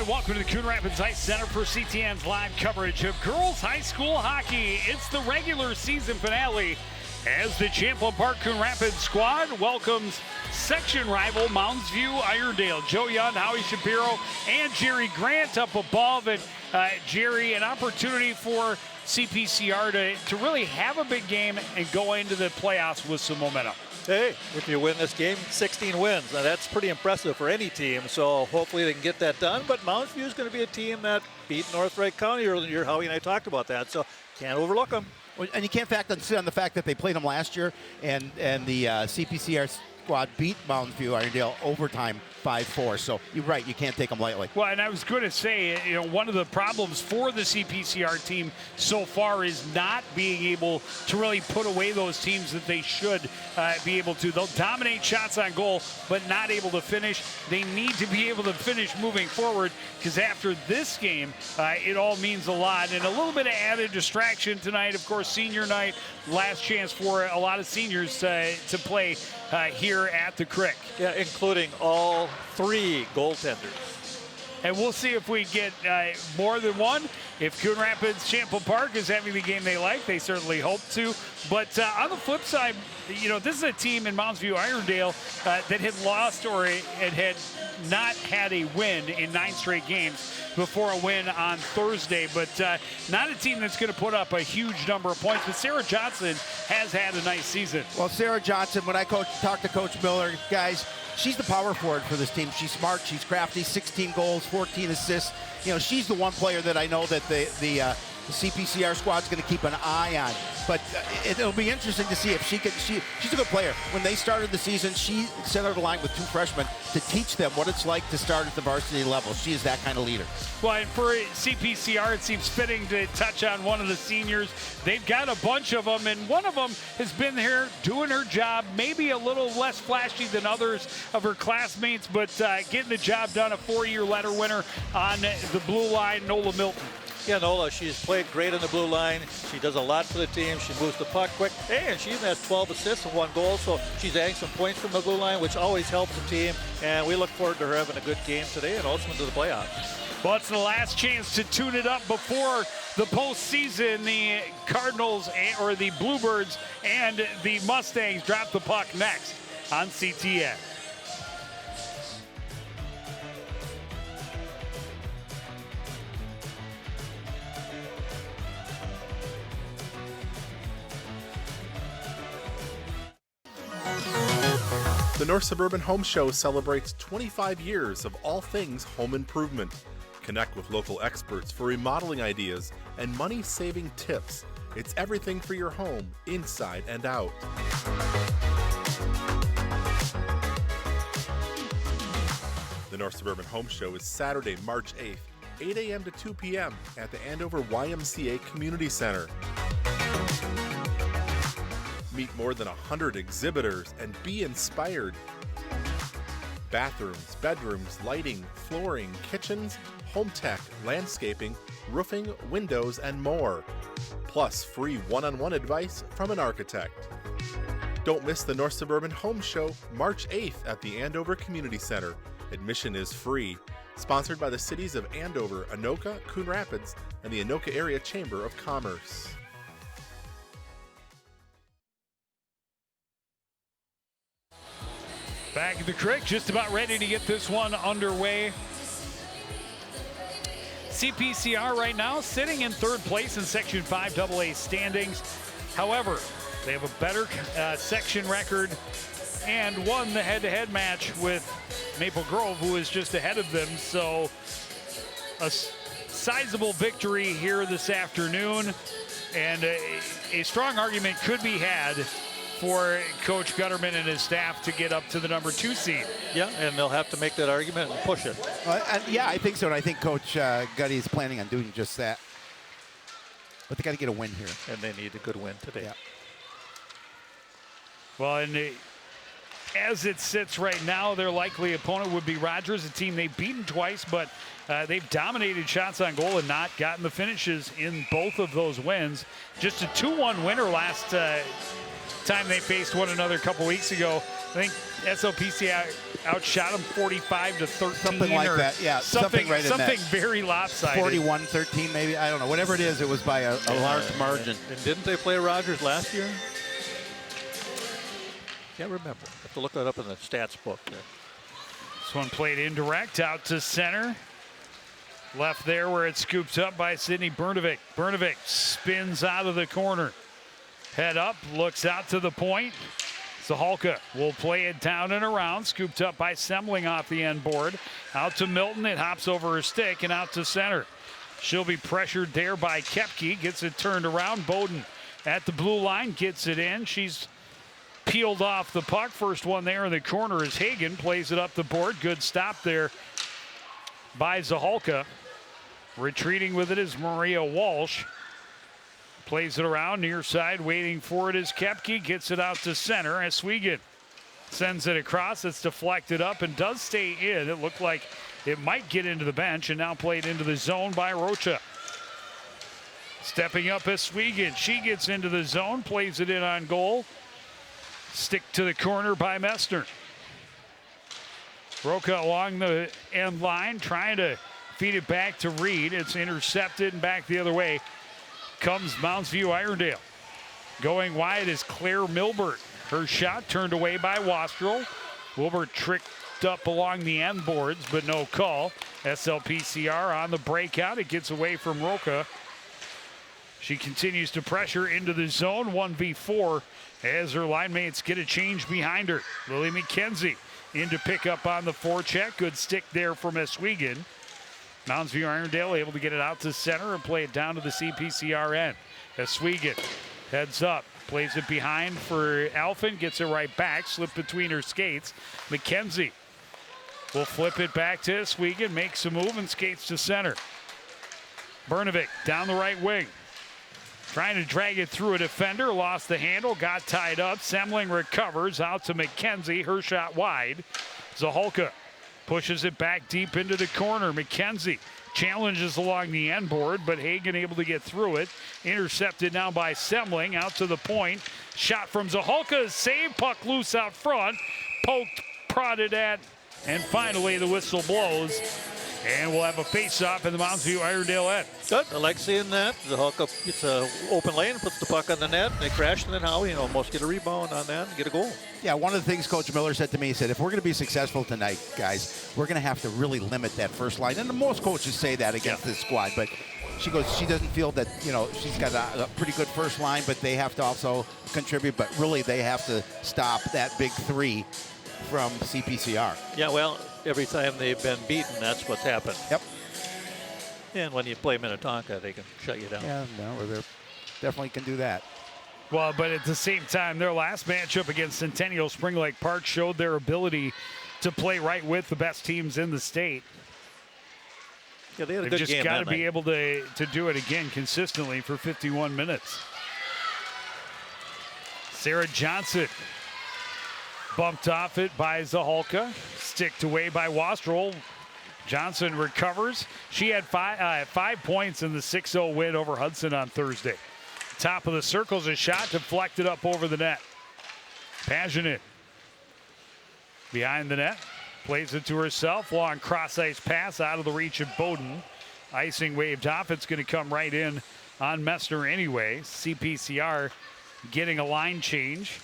welcome to the Coon Rapids Ice Center for CTN's live coverage of girls high school hockey. It's the regular season finale as the Champlin Park Coon Rapids squad welcomes section rival Mounds Irondale. Joe Young, Howie Shapiro, and Jerry Grant up above. And Jerry, an opportunity for CPCR to really have a big game and go into the playoffs with some momentum. Hey, if you win this game, 16 wins. Now that's pretty impressive for any team, so hopefully they can get that done. But Mounds is going to be a team that beat North Wright County earlier in the year. Howie and I talked about that, so can't overlook them. And you can't sit on the fact that they played them last year, and the CPCR squad beat Mounds View Irondale overtime 5-4. So you're right, you can't take them lightly. Well, and I was going to say, one of the problems for the CPCR team so far is not being able to really put away those teams that they should be able to. They'll dominate shots on goal, but not able to finish. They need to be able to finish moving forward, because after this game, it all means a lot. And a little bit of added distraction tonight, of course, senior night, last chance for a lot of seniors to play here at the Crick. Yeah, including all three goaltenders. And we'll see if we get more than one. If Coon Rapids Champlin Park is having the game they like, they certainly hope to. But on the flip side, this is a team in Mounds View Irondale that had lost or had not had a win in 9 straight games before a win on Thursday. But not a team that's going to put up a huge number of points. But Sarah Johnson has had a nice season. Well, Sarah Johnson, when I talked to Coach Miller, guys, she's the power forward for this team. She's smart, she's crafty, 16 goals, 14 assists. She's the one player that I know that the CPCR squad's going to keep an eye on. But it'll be interesting to see if she's a good player. When they started the season, she centered the line with 2 freshmen to teach them what it's like to start at the varsity level. She is that kind of leader. Well, and for CPCR, it seems fitting to touch on one of the seniors. They've got a bunch of them, and one of them has been here doing her job, maybe a little less flashy than others of her classmates, but getting the job done. A 4-year letter winner on the blue line, Nola Milton. Yeah, Nola, she's played great on the blue line. She does a lot for the team. She moves the puck quick. And she even has 12 assists and 1 goal, so she's adding some points from the blue line, which always helps the team. And we look forward to her having a good game today and ultimately to the playoffs. Well, it's the last chance to tune it up before the postseason. The Cardinals, or the Bluebirds, and the Mustangs drop the puck next on CTN. The North Suburban Home Show celebrates 25 years of all things home improvement. Connect with local experts for remodeling ideas and money-saving tips. It's everything for your home, inside and out. The North Suburban Home Show is Saturday, March 8th, 8 a.m. to 2 p.m. at the Andover YMCA Community Center. Meet more than 100 exhibitors and be inspired. Bathrooms, bedrooms, lighting, flooring, kitchens, home tech, landscaping, roofing, windows, and more. Plus free one-on-one advice from an architect. Don't miss the North Suburban Home Show, March 8th at the Andover Community Center. Admission is free. Sponsored by the cities of Andover, Anoka, Coon Rapids, and the Anoka Area Chamber of Commerce. Back at the Crick, just about ready to get this one underway. CPCR right now sitting in 3rd place in Section 5 AA standings. However, they have a better section record and won the head-to-head match with Maple Grove, who is just ahead of them. So a sizable victory here this afternoon, and a strong argument could be had for Coach Gutterman and his staff to get up to the number 2 seed. Yeah, and they'll have to make that argument and push it. Yeah, I think so, and I think Coach Gutty is planning on doing just that. But they got to get a win here. And they need a good win today. Yeah. Well, and as it sits right now, their likely opponent would be Rogers, a team they've beaten twice, but they've dominated shots on goal and not gotten the finishes in both of those wins. Just a 2-1 winner last time they faced one another a couple weeks ago. I think SLPC outshot them 45-13. Something like that, yeah. Something right in that. Something very lopsided. 41-13 maybe. I don't know. Whatever it is, it was by a large margin. And didn't they play Rogers last year? Can't remember. Have to look that up in the stats book there. This one played indirect out to center. Left there where it's scooped up by Sydney Bernovic. Bernovic spins out of the corner. Head up, looks out to the point. Zahalka will play it down and around. Scooped up by Semling off the end board. Out to Milton. It hops over her stick and out to center. She'll be pressured there by Koepke. Gets it turned around. Bowden at the blue line. Gets it in. She's peeled off the puck. First one there in the corner is Hagen. Plays it up the board. Good stop there by Zahalka. Retreating with it is Maria Walsh. Plays it around near side. Waiting for it is Koepke. Gets it out to center. Eswegen sends it across. It's deflected up and does stay in. It looked like it might get into the bench and now played into the zone by Rocha. Stepping up Eswegen. She gets into the zone. Plays it in on goal. Stick to the corner by Messner. Rocha along the end line trying to feed it back to Reed. It's intercepted and back the other way comes Mounds View Irondale. Going wide is Claire Milbert. Her shot turned away by Wastrel. Wilbert tricked up along the end boards, but no call. SLPCR on the breakout. It gets away from Rocha. She continues to pressure into the zone, 1v4, as her line mates get a change behind her. Lily McKenzie in to pick up on the forecheck. Good stick there from Eswegen. Mounds View Irondale able to get it out to center and play it down to the CPCR end. Eswegen heads up, plays it behind for Alphen, gets it right back, slipped between her skates. McKenzie will flip it back to Eswegen, makes a move and skates to center. Bernovic down the right wing. Trying to drag it through a defender, lost the handle, got tied up. Semling recovers out to McKenzie, her shot wide. Zahalka pushes it back deep into the corner. McKenzie challenges along the end board, but Hagen able to get through it. Intercepted now by Semling, out to the point. Shot from Zahalka, save, puck loose out front. Poked, prodded at, and finally the whistle blows. And we'll have a face-off in the Mounds View Irondale end. Good. I like seeing that. Zahalka gets an open lane, puts the puck on the net, and they crash, and then Howie almost get a rebound on that and get a goal. Yeah, one of the things Coach Miller said to me, he said, if we're going to be successful tonight, guys, we're going to have to really limit that first line. And most coaches say that against this squad, but she goes, she doesn't feel that, you know, she's got a pretty good first line, but they have to also contribute. But really, they have to stop that big three from CPCR. Yeah, well, every time they've been beaten, that's what's happened. Yep. And when you play Minnetonka, they can shut you down. Yeah, no, they definitely can do that. Well, but at the same time, their last matchup against Centennial Spring Lake Park showed their ability to play right with the best teams in the state. Yeah, they had a They've good just game got to that be night. able to do it again consistently for 51 minutes. Sarah Johnson bumped off it by Zahalka. Sticked away by Wastrel. Johnson recovers. She had 5 points in the 6-0 win over Hudson on Thursday. Top of the circle's a shot deflected up over the net. Pageant behind the net. Plays it to herself. Long cross-ice pass out of the reach of Bowden. Icing waved off. It's going to come right in on Messner anyway. CPCR getting a line change.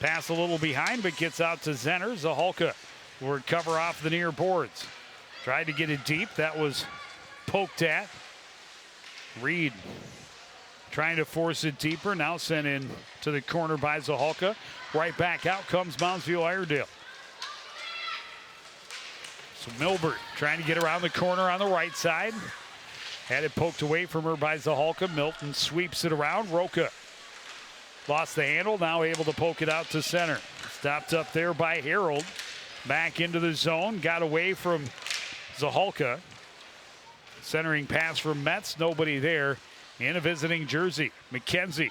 Pass a little behind, but gets out to Zenner. Zahalka will recover off the near boards. Tried to get it deep. That was poked at. Reed trying to force it deeper. Now sent in to the corner by Zahalka. Right back out comes Mounds View Iredale. So Milbert trying to get around the corner on the right side. Had it poked away from her by Zahalka. Milton sweeps it around. Rocha lost the handle, now able to poke it out to center. Stopped up there by Harold. Back into the zone, got away from Zahalka. Centering pass from Metz, nobody there. In a visiting jersey, McKenzie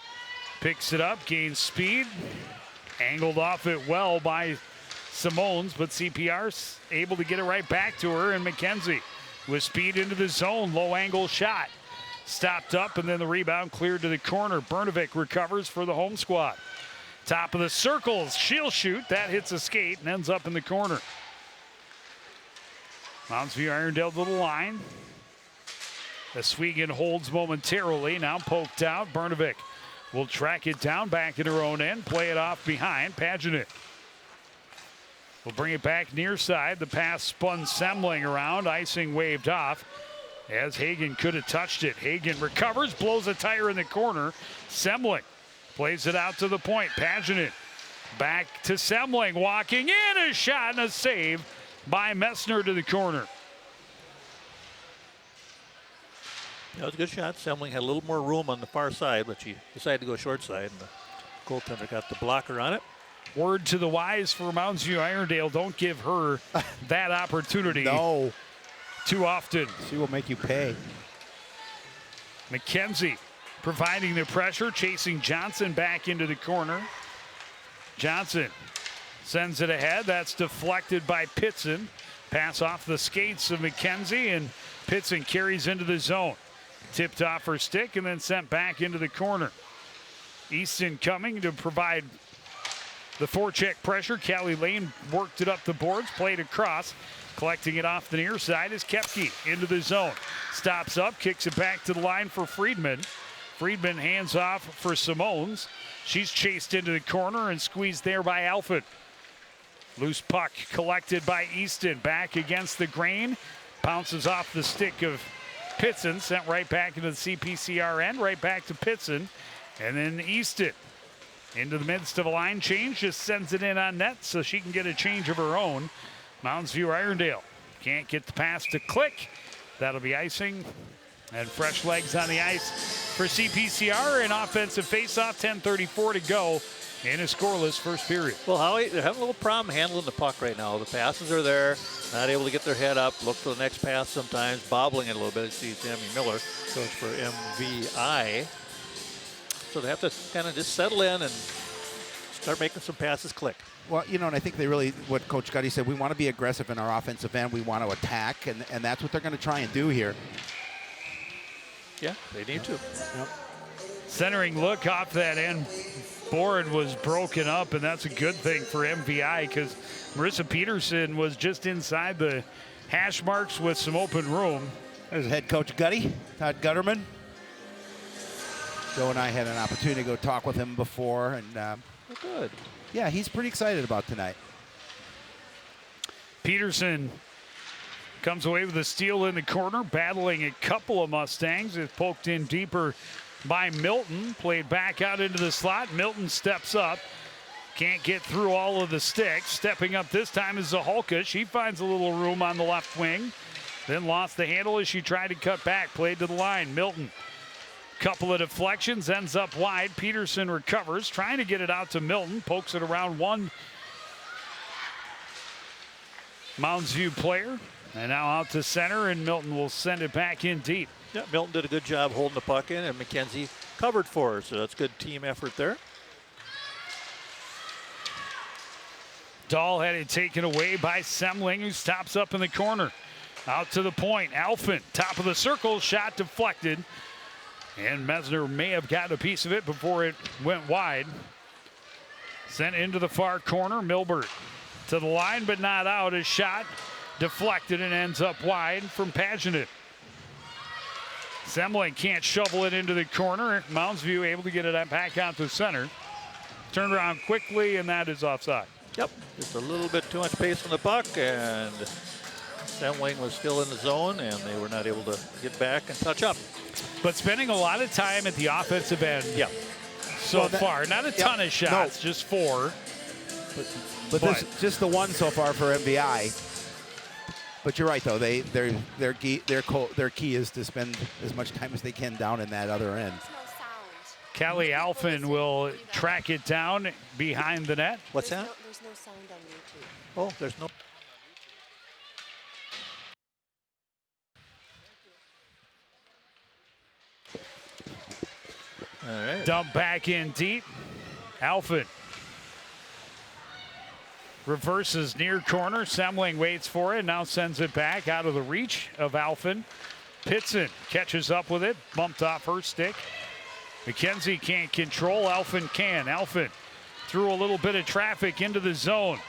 picks it up, gains speed. Angled off it well by Simones, but CPR's able to get it right back to her, and McKenzie with speed into the zone, low angle shot. Stopped up, and then the rebound cleared to the corner. Bernovic recovers for the home squad. Top of the circles, she'll shoot. That hits a skate and ends up in the corner. Mounds view Irondale to the line. Oswego holds momentarily, now poked out. Bernovic will track it down, back in her own end, play it off behind. Pageant will bring it back near side. The pass spun Semling around, icing waved off as Hagen could have touched it. Hagen recovers, blows a tire in the corner. Semling plays it out to the point. Pageant back to Semling, walking in, a shot and a save by Messner to the corner. That was a good shot. Semling had a little more room on the far side, but she decided to go short side, and the goaltender got the blocker on it. Word to the wise for Mounds View Irondale, don't give her that opportunity No. too often. She will make you pay. McKenzie providing the pressure, chasing Johnson back into the corner. Johnson sends it ahead. That's deflected by Pitson. Pass off the skates of McKenzie, and Pitson carries into the zone. Tipped off her stick and then sent back into the corner. Easton coming to provide the forecheck pressure. Callie Lane worked it up the boards, played across. Collecting it off the near side is Kepke into the zone. Stops up, kicks it back to the line for Friedman. Friedman hands off for Simones. She's chased into the corner and squeezed there by Alford. Loose puck collected by Easton. Back against the grain. Bounces off the stick of Pitson. Sent right back into the CPCR end. Right back to Pitson. And then Easton into the midst of a line change. Just sends it in on net so she can get a change of her own. Mounds View Irondale can't get the pass to click. That'll be icing. And fresh legs on the ice for CPCR. An offensive faceoff. 10:34 to go in a scoreless first period. Well, Howie, they're having a little problem handling the puck right now. The passes are there, not able to get their head up, look for the next pass sometimes, bobbling it a little bit. I see Tammy Miller, coach for MVI. So they have to kind of just settle in and start making some passes click. Well, you know, and I think they really, what Coach Gutty said, we want to be aggressive in our offensive end. We want to attack, and that's what they're going to try and do here. Yeah, they need to. Yep. Centering look off that end board was broken up, and that's a good thing for MVI because Marissa Peterson was just inside the hash marks with some open room. There's head coach Gutty, Todd Gutterman. Joe and I had an opportunity to go talk with him before, and Good. yeah, he's pretty excited about tonight. Peterson comes away with a steal in the corner, battling a couple of Mustangs. It's poked in deeper by Milton, played back out into the slot. Milton steps up, can't get through all of the sticks. Stepping up this time is Zaholka. She finds a little room on the left wing, then lost the handle as she tried to cut back, played to the line. Milton, couple of deflections, ends up wide. Peterson recovers, trying to get it out to Milton, pokes it around one Mounds View player, and now out to center, and Milton will send it back in deep. Yeah, Milton did a good job holding the puck in, and McKenzie covered for her, so that's good team effort there. Dahl had it taken away by Semling, who stops up in the corner. Out to the point, Alphen, top of the circle, shot deflected. And Messner may have gotten a piece of it before it went wide. Sent into the far corner, Milbert to the line, but not out. His shot deflected and ends up wide from Pageant. Semling can't shovel it into the corner. Mounds View able to get it back out to center. Turned around quickly, and that is offside. Yep, just a little bit too much pace on the puck, and Semling was still in the zone, and they were not able to get back and touch up. But spending a lot of time at the offensive end so far. Not a ton of shots, just 4. But this just the one so far for MVI. But you're right, though. Their key is to spend as much time as they can down in that other end. Callie Alphen will track it down behind the net. What's that? There's no sound on YouTube. Oh, there's no. All right. Dump back in deep. Alphen reverses near corner. Semling waits for it. Now sends it back out of the reach of Alphen. Pitson catches up with it. Bumped off her stick. McKenzie can't control. Alphen can. Alphen through a little bit of traffic into the zone.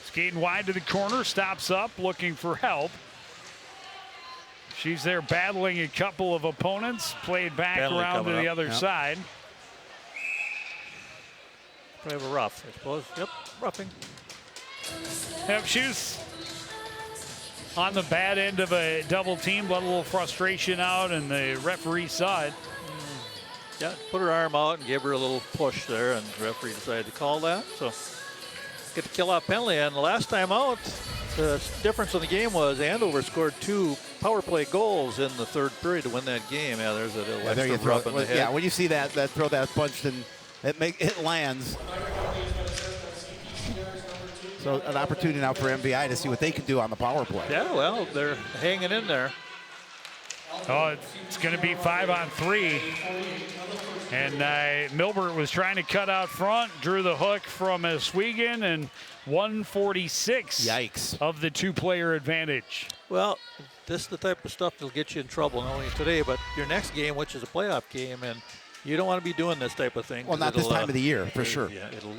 Skating wide to the corner, stops up, looking for help. She's there battling a couple of opponents, played back around to the other side. Kind of a rough, I suppose. Yep, roughing. Yep, she was on the bad end of a double team, let a little frustration out, and the referee saw it. Yeah, put her arm out and gave her a little push there, and the referee decided to call that. So get the kill-off penalty, and the last time out, the difference in the game was Andover scored 2 power play goals in the third period to win that game. Yeah, there's a little extra rub in the head. Yeah, when you see that throw that punch, then it lands. So an opportunity now for MVI to see what they can do on the power play. Yeah, well, they're hanging in there. Oh, it's going to be 5-on-3. And Milbert was trying to cut out front, drew the hook from Oswego, and 146 Yikes. Of the 2-player advantage. Well, this is the type of stuff that'll get you in trouble, not only today, but your next game, which is a playoff game, and you don't want to be doing this type of thing. Well, not this time of the year, for sure. Yeah, it'll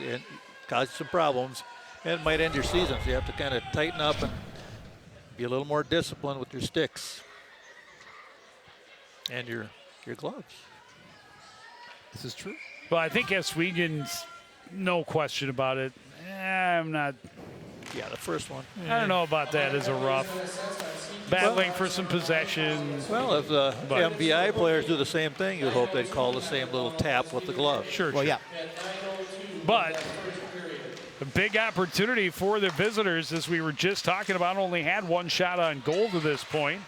cause you some problems, and it might end your season, so you have to kind of tighten up and be a little more disciplined with your sticks and your gloves. This is true. Well, I think Oswego's, no question about it. I'm not. Yeah, the first one. I don't know about that as a rough. Battling for some possession. Well, if the MVI players do the same thing, you'd hope they'd call the same little tap with the glove. Sure. Well, yeah. But a big opportunity for the visitors, as we were just talking about, only had 1 shot on goal to this point.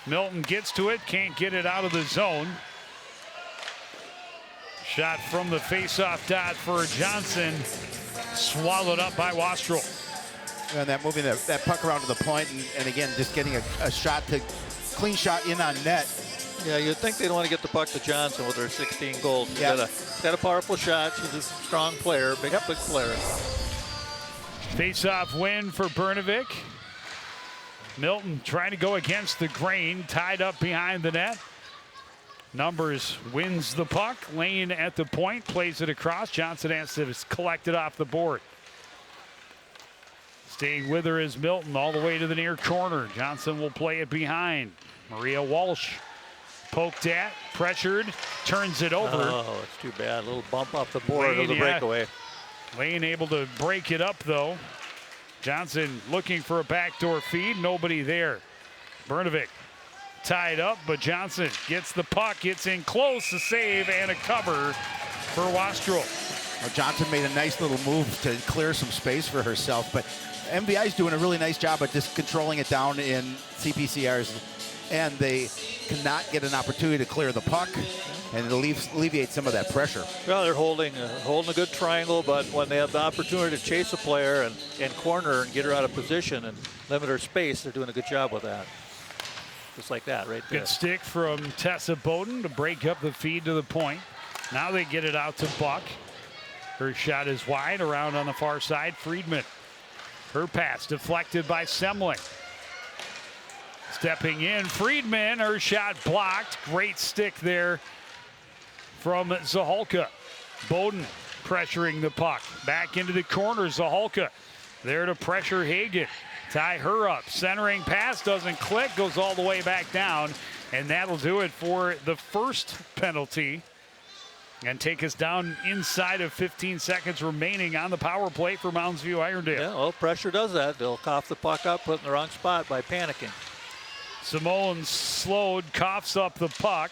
Milton gets to it, can't get it out of the zone. Shot from the face-off dot for Johnson, swallowed up by Wastrel. And that moving that puck around to the point, and again, just getting a shot to clean shot in on net. Yeah, you'd think they'd want to get the puck to Johnson with her 16 goals. She's got a powerful shot. She's a strong player, big player. Face-off win for Brnovic. Milton trying to go against the grain, tied up behind the net. Numbers wins the puck. Lane at the point, plays it across. Johnson has to collect it off the board. Staying with her is Milton all the way to the near corner. Johnson will play it behind. Maria Walsh poked at, pressured, turns it over. Oh, it's too bad. A little bump off the board of the breakaway. Lane able to break it up, though. Johnson looking for a backdoor feed. Nobody there. Brnovic tied up, but Johnson gets the puck. It's in close. A save and a cover for Wastrel. Well, Johnson made a nice little move to clear some space for herself, but MVI is doing a really nice job of just controlling it down in CPCR's, and they cannot get an opportunity to clear the puck, and it alleviates some of that pressure. Well, they're holding a good triangle, but when they have the opportunity to chase a player and corner and get her out of position and limit her space, they're doing a good job with that. Just like that right there. Good stick from Tessa Bowden to break up the feed to the point. Now they get it out to Buck. Her shot is wide, around on the far side. Friedman. Her pass deflected by Semling. Stepping in, Friedman, her shot blocked. Great stick there from Zaholka. Bowden pressuring the puck. Back into the corner, Zaholka. There to pressure Hagen. Tie her up. Centering pass doesn't click, goes all the way back down. And that'll do it for the first penalty. And take us down inside of 15 seconds remaining on the power play for Mounds View Irondale. Yeah, well, pressure does that. They'll cough the puck up, put it in the wrong spot by panicking. Simone slowed, coughs up the puck.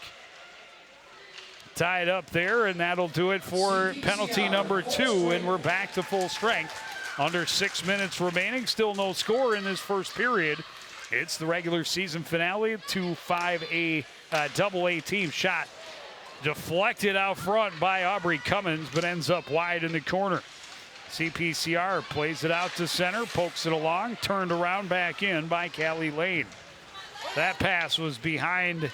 Tied up there, and that'll do it for penalty number 2. And we're back to full strength. Under 6 minutes remaining. Still no score in this first period. It's the regular season finale. 2-5 double-A team shot. Deflected out front by Aubrey Cummins, but ends up wide in the corner. CPCR plays it out to center, pokes it along, turned around back in by Callie Lane. That pass was behind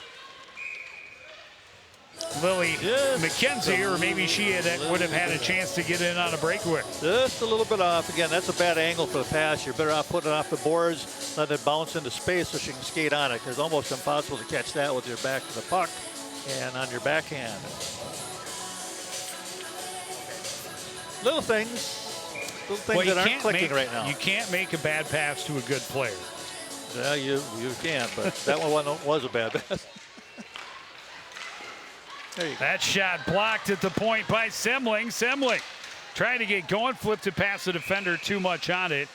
Lily McKenzie, or maybe she would have had a chance to get in on a breakaway. Just a little bit off. Again, that's a bad angle for the pass. You're better off putting it off the boards, let it bounce into space so she can skate on it, because it's almost impossible to catch that with your back to the puck and on your backhand. little things Well, that aren't clicking make, right now. You can't make a bad pass to a good player. Yeah, you can, but that one was a bad pass. There you go. That shot blocked at the point by Semling. Semling trying to get going, flipped it past the defender, too much on it.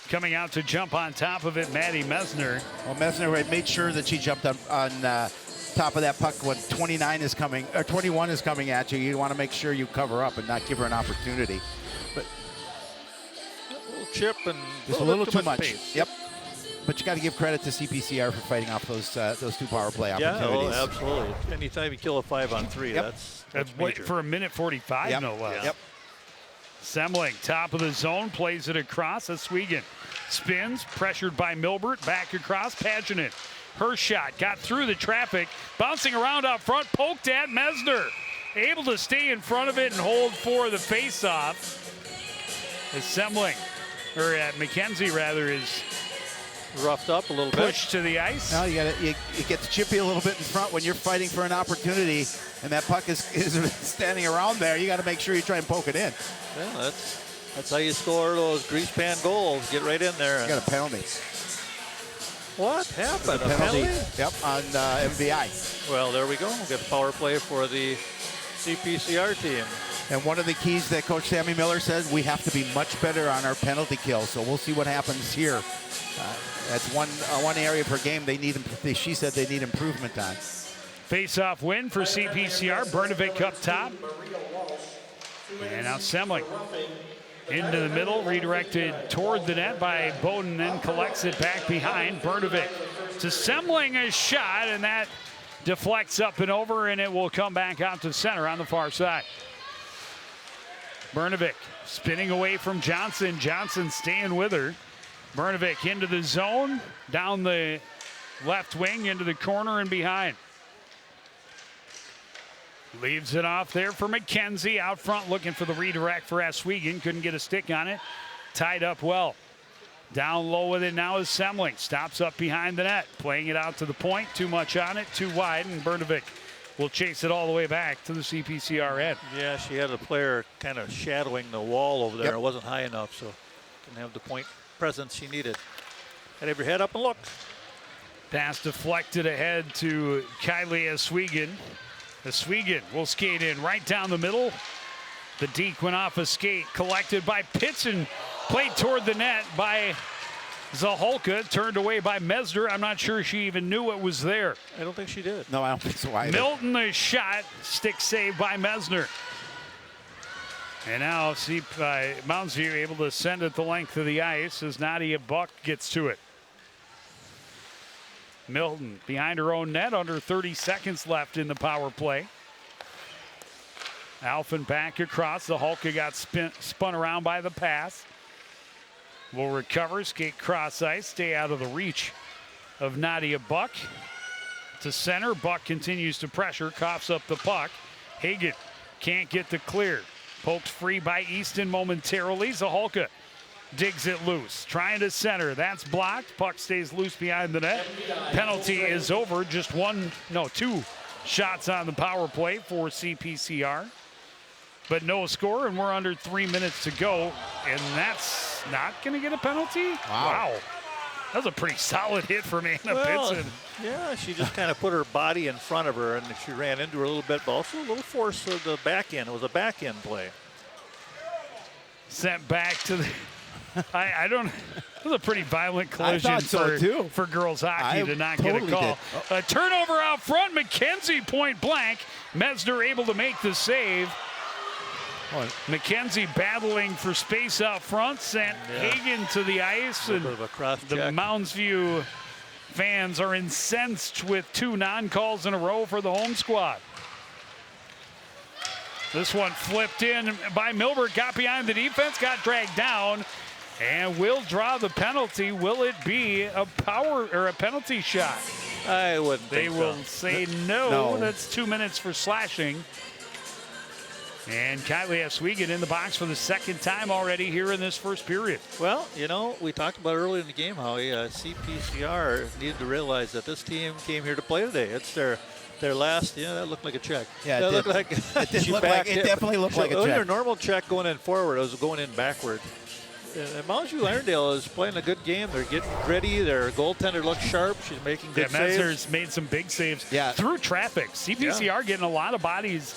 Coming out to jump on top of it, Maddie Mesner. Well, Mesner made sure that she jumped up on top of that puck when 29 is coming, or 21 is coming at you. You want to make sure you cover up and not give her an opportunity. But A little chip and just a little too much. Space. Yep. But you got to give credit to CPCR for fighting off those two power play Yeah, opportunities. oh, absolutely. Anytime you kill a 5-on-3, Yep. that's major. For a minute 45, Yep. no less. Yep. Semling, top of the zone, plays it across. Oswego spins, pressured by Milbert, back across. Pageant. Her shot got through the traffic, bouncing around out front, poked at Mesner. Able to stay in front of it and hold for the faceoff. As Semling, or McKenzie rather, is roughed up a little bit. pushed to the ice. Now you get chippy a little bit in front when you're fighting for an opportunity, and that puck is standing around there. You got to make sure you try and poke it in. Yeah, that's how you score those grease pan goals. Get right in there. You got a penalty. What happened? A penalty. Yep, on MVI. Well, there we go. We'll get a power play for the CPCR team. And one of the keys that Coach Sammy Miller says, we have to be much better on our penalty kill. So we'll see what happens here. That's one area of her game she said they need improvement on. Face-off win for CPCR. Bernovic up top. And now Semling into the middle, redirected toward the net by Bowden, then collects it back behind. Bernovic to Semling, a shot, and that deflects up and over, and it will come back out to center on the far side. Bernovic spinning away from Johnson. Johnson staying with her. Bernovic into the zone, down the left wing, into the corner and behind. Leaves it off there for McKenzie. Out front looking for the redirect for Oswego. Couldn't get a stick on it. Tied up well. Down low with it now is Semling. Stops up behind the net. Playing it out to the point. Too much on it. Too wide. And Bernovic will chase it all the way back to the CPCR end. Yeah, she had a player kind of shadowing the wall over there. Yep. It wasn't high enough, so didn't have the point presence she needed. Had to have your head up and look. Pass deflected ahead to Kylie Oswego. Oswego will skate in right down the middle. The deke went off a skate, collected by Pitts and played toward the net by Zaholka, turned away by Mesner. I'm not sure she even knew it was there. I don't think she did. No, I don't think so either. Milton, the shot, stick saved by Mesner. And now Mounds View able to send it the length of the ice as Nadia Buck gets to it. Milton behind her own net, under 30 seconds left in the power play. Alphen back across. The Hulka got spun around by the pass. Will recover, skate cross ice, stay out of the reach of Nadia Buck. To center, Buck continues to pressure, coughs up the puck. Hagen can't get the clear. Poked free by Easton momentarily. Zaholka digs it loose, trying to center. That's blocked. Puck stays loose behind the net. Penalty is over. Just two shots on the power play for CPCR. But no score, and we're under 3 minutes to go. And that's not going to get a penalty? Wow. That was a pretty solid hit from Anna Pitson. Yeah, she just kind of put her body in front of her, and she ran into her a little bit, but also a little force of the back end. It was a back end play. Sent back to the... I don't... It was a pretty violent collision for girls hockey to not get a call. A turnover out front. McKenzie point blank. Mesner able to make the save. McKenzie battling for space out front, sent Hagen to the ice, and the Mounds View fans are incensed with 2 non-calls in a row for the home squad. This one flipped in by Milbert, got behind the defense, got dragged down, and will draw the penalty. Will it be a power or a penalty shot? I wouldn't They think will so. say no. That's 2 minutes for slashing. And Kylie Oswego in the box for the second time already here in this first period. Well, you know, we talked about earlier in the game how CPCR needed to realize that this team came here to play today. It's their Their last, that looked like a check. Yeah, that it looked did. like It did look like, it definitely looked like a It wasn't check. their normal check going in forward. It was going in backward. And Mounds Irondale is playing a good game. They're getting gritty. Their goaltender looks sharp. She's making good saves. Metzger's made some big saves through traffic. CPCR getting a lot of bodies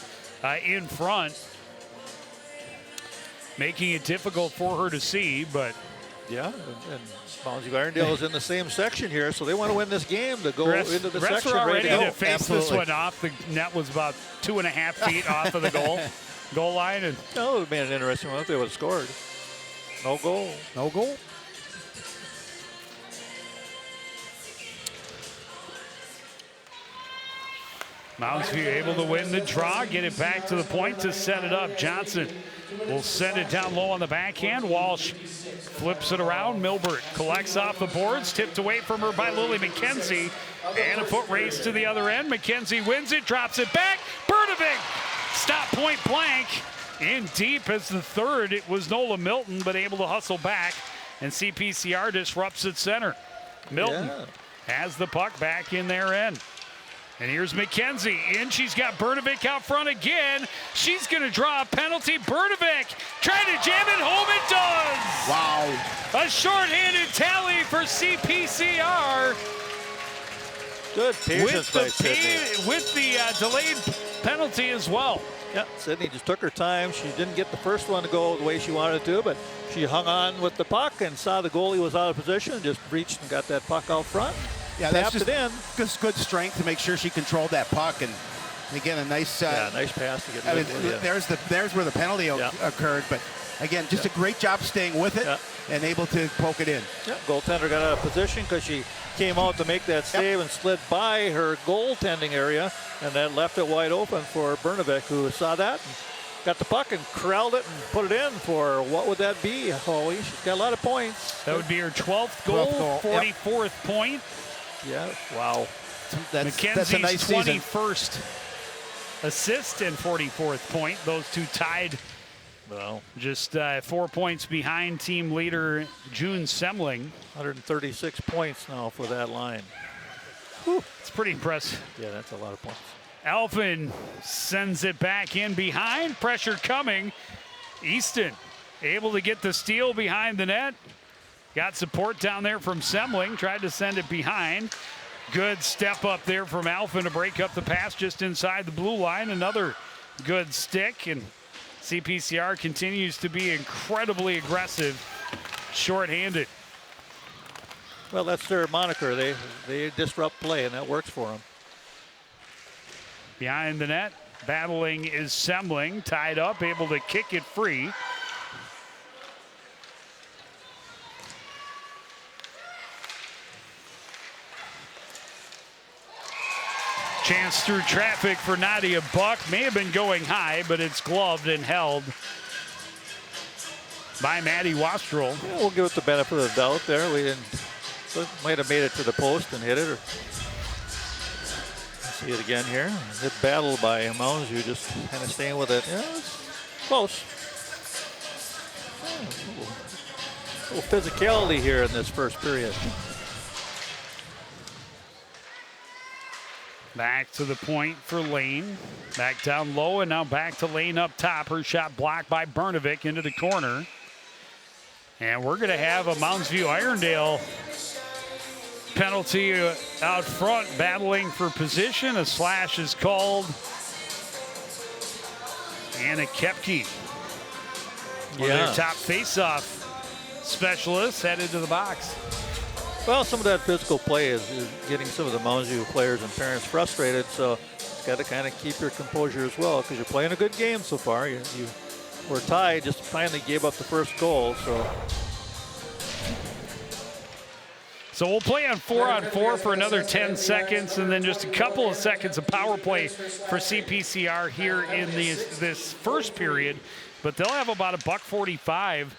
in front, making it difficult for her to see, but yeah, and Mounds Irondale is in the same section here, so they want to win this game to go into the section are ready ready to to go. face this one off. The net was about 2.5 feet off of the goal line, and That would have been an interesting one if they would have scored. No goal. No goal. Mounds able to win the draw, get it back to the point to set it up. Johnson will send it down low on the backhand. Walsh flips it around. Milbert collects off the boards, tipped away from her by Lily McKenzie. And a foot race to the other end. McKenzie wins it, drops it back. Bernavik stop point blank. In deep as the third. It was Nola Milton, but able to hustle back. And CPCR disrupts at center. Milton has the puck back in their end. And here's McKenzie in. She's got Bernavik out front again. She's going to draw a penalty. Bernavik trying to jam it home. It does. Wow. A shorthanded tally for CPCR. Good patience by Sydney. With the delayed penalty as well. Yeah, Sydney just took her time. She didn't get the first one to go the way she wanted to, but she hung on with the puck and saw the goalie was out of position, just reached and got that puck out front. Yeah, that's tapped it in. Just good strength to make sure she controlled that puck, and again a nice. Nice pass to get. I mean, there's where the penalty occurred, but again, just a great job staying with it and able to poke it in. Yeah, goaltender got out of position because she came out to make that save and slid by her goaltending area, and that left it wide open for Bernavik, who saw that and got the puck and corralled it and put it in for, what would that be, Howie? She's got a lot of points. That would be her 12th goal, 44th point. Yeah, wow. Mackenzie's a nice 21st assist and 44th point. Those two tied. Well, just 4 points behind team leader June Semling. 136 points now for that line. Whew, it's pretty impressive. Yeah, that's a lot of points. Alphen sends it back in behind. Pressure coming. Easton able to get the steal behind the net. Got support down there from Semling. Tried to send it behind. Good step up there from Alphen to break up the pass just inside the blue line. Another good stick, and CPCR continues to be incredibly aggressive, shorthanded. Well, that's their moniker. They disrupt play, and that works for them. Behind the net, battling is Semling, tied up, able to kick it free. Chance through traffic for Nadia Buck. May have been going high, but it's gloved and held by Maddie Wastrel. Yeah, we'll give it the benefit of the doubt there. We didn't. Might have made it to the post and hit it. Or see it again here. Good battle by Mounds. You just kind of staying with it. Yeah, it's close. A little physicality here in this first period. Back to the point for Lane. Back down low and now back to Lane up top. Her shot blocked by Bernavik into the corner. And we're going to have a Mounds View Irondale penalty out front, battling for position. A slash is called. Anna Kepke, one of their top face-off specialists, headed to the box. Well, some of that physical play is getting some of the Mounds View players and parents frustrated, so it's got to kind of keep your composure as well, because you're playing a good game so far. You were tied, just finally gave up the first goal, So we'll play on 4-on-4 for another 10 seconds, and then just a couple of seconds of power play for CPCR here in this first period. But they'll have about $1.45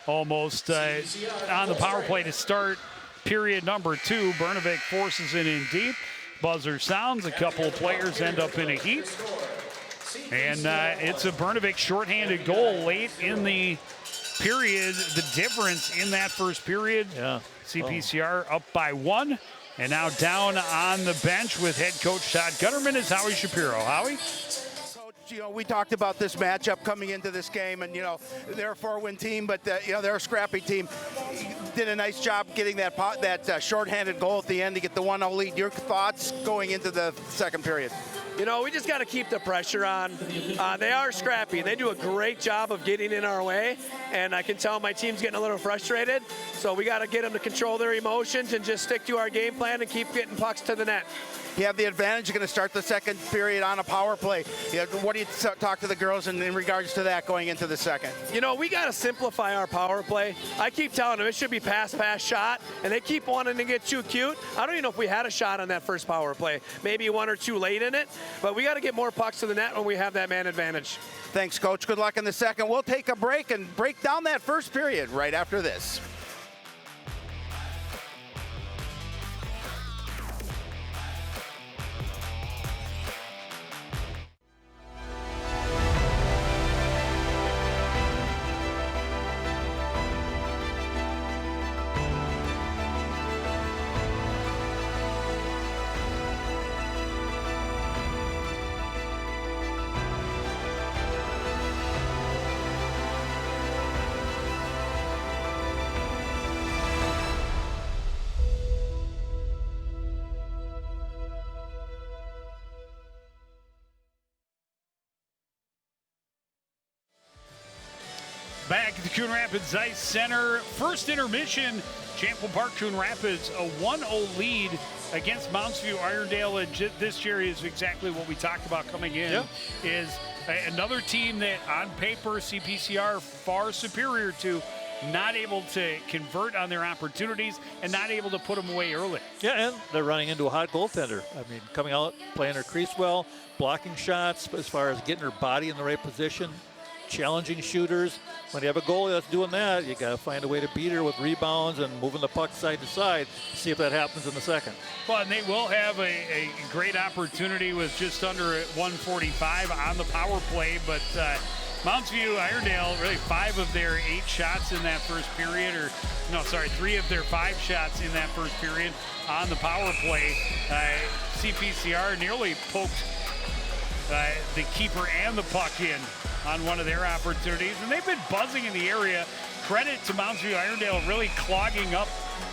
almost on the power play to start period number 2. Bernavik forces it in deep. Buzzer sounds. A couple of players end up in a heap. And it's a Bernavik shorthanded goal late in the period. The difference in that first period. yeah. CPCR up by 1. And now down on the bench with head coach Todd Gutterman is Howie Shapiro. Howie? We talked about this matchup coming into this game, and they're a 4-win team, but they're a scrappy team. Did a nice job getting that shorthanded goal at the end to get the 1-0 lead. Your thoughts going into the second period? We just got to keep the pressure on. They are scrappy. They do a great job of getting in our way, and I can tell my team's getting a little frustrated. So we got to get them to control their emotions and just stick to our game plan and keep getting pucks to the net. You have the advantage. You're going to start the second period on a power play. What do you talk to the girls in regards to that going into the second? We got to simplify our power play. I keep telling them it should be pass, shot, and they keep wanting to get too cute. I don't even know if we had a shot on that first power play. Maybe one or two late in it, but we got to get more pucks to the net when we have that man advantage. Thanks, Coach. Good luck in the second. We'll take a break and break down that first period right after this. Back at the Coon Rapids Ice Center, first intermission, Champlin Park, Coon Rapids, a 1-0 lead against Mounds, Irondale. And this year is exactly what we talked about coming in, is another team that on paper CPCR far superior to, not able to convert on their opportunities and not able to put them away early. Yeah, and they're running into a hot goaltender. I mean, coming out, playing her crease well, blocking shots as far as getting her body in the right position, challenging shooters. When you have a goalie that's doing that, you got to find a way to beat her with rebounds and moving the puck side to side. See if that happens in the second. Well, and they will have a great opportunity with just under 1:45 on the power play, but Mounds Irondale, really 5 of their 8 shots in that first period, 3 of their 5 shots in that first period on the power play. CPCR nearly poked the keeper and the puck in on one of their opportunities, and they've been buzzing in the area. Credit to Mounds Irondale really clogging up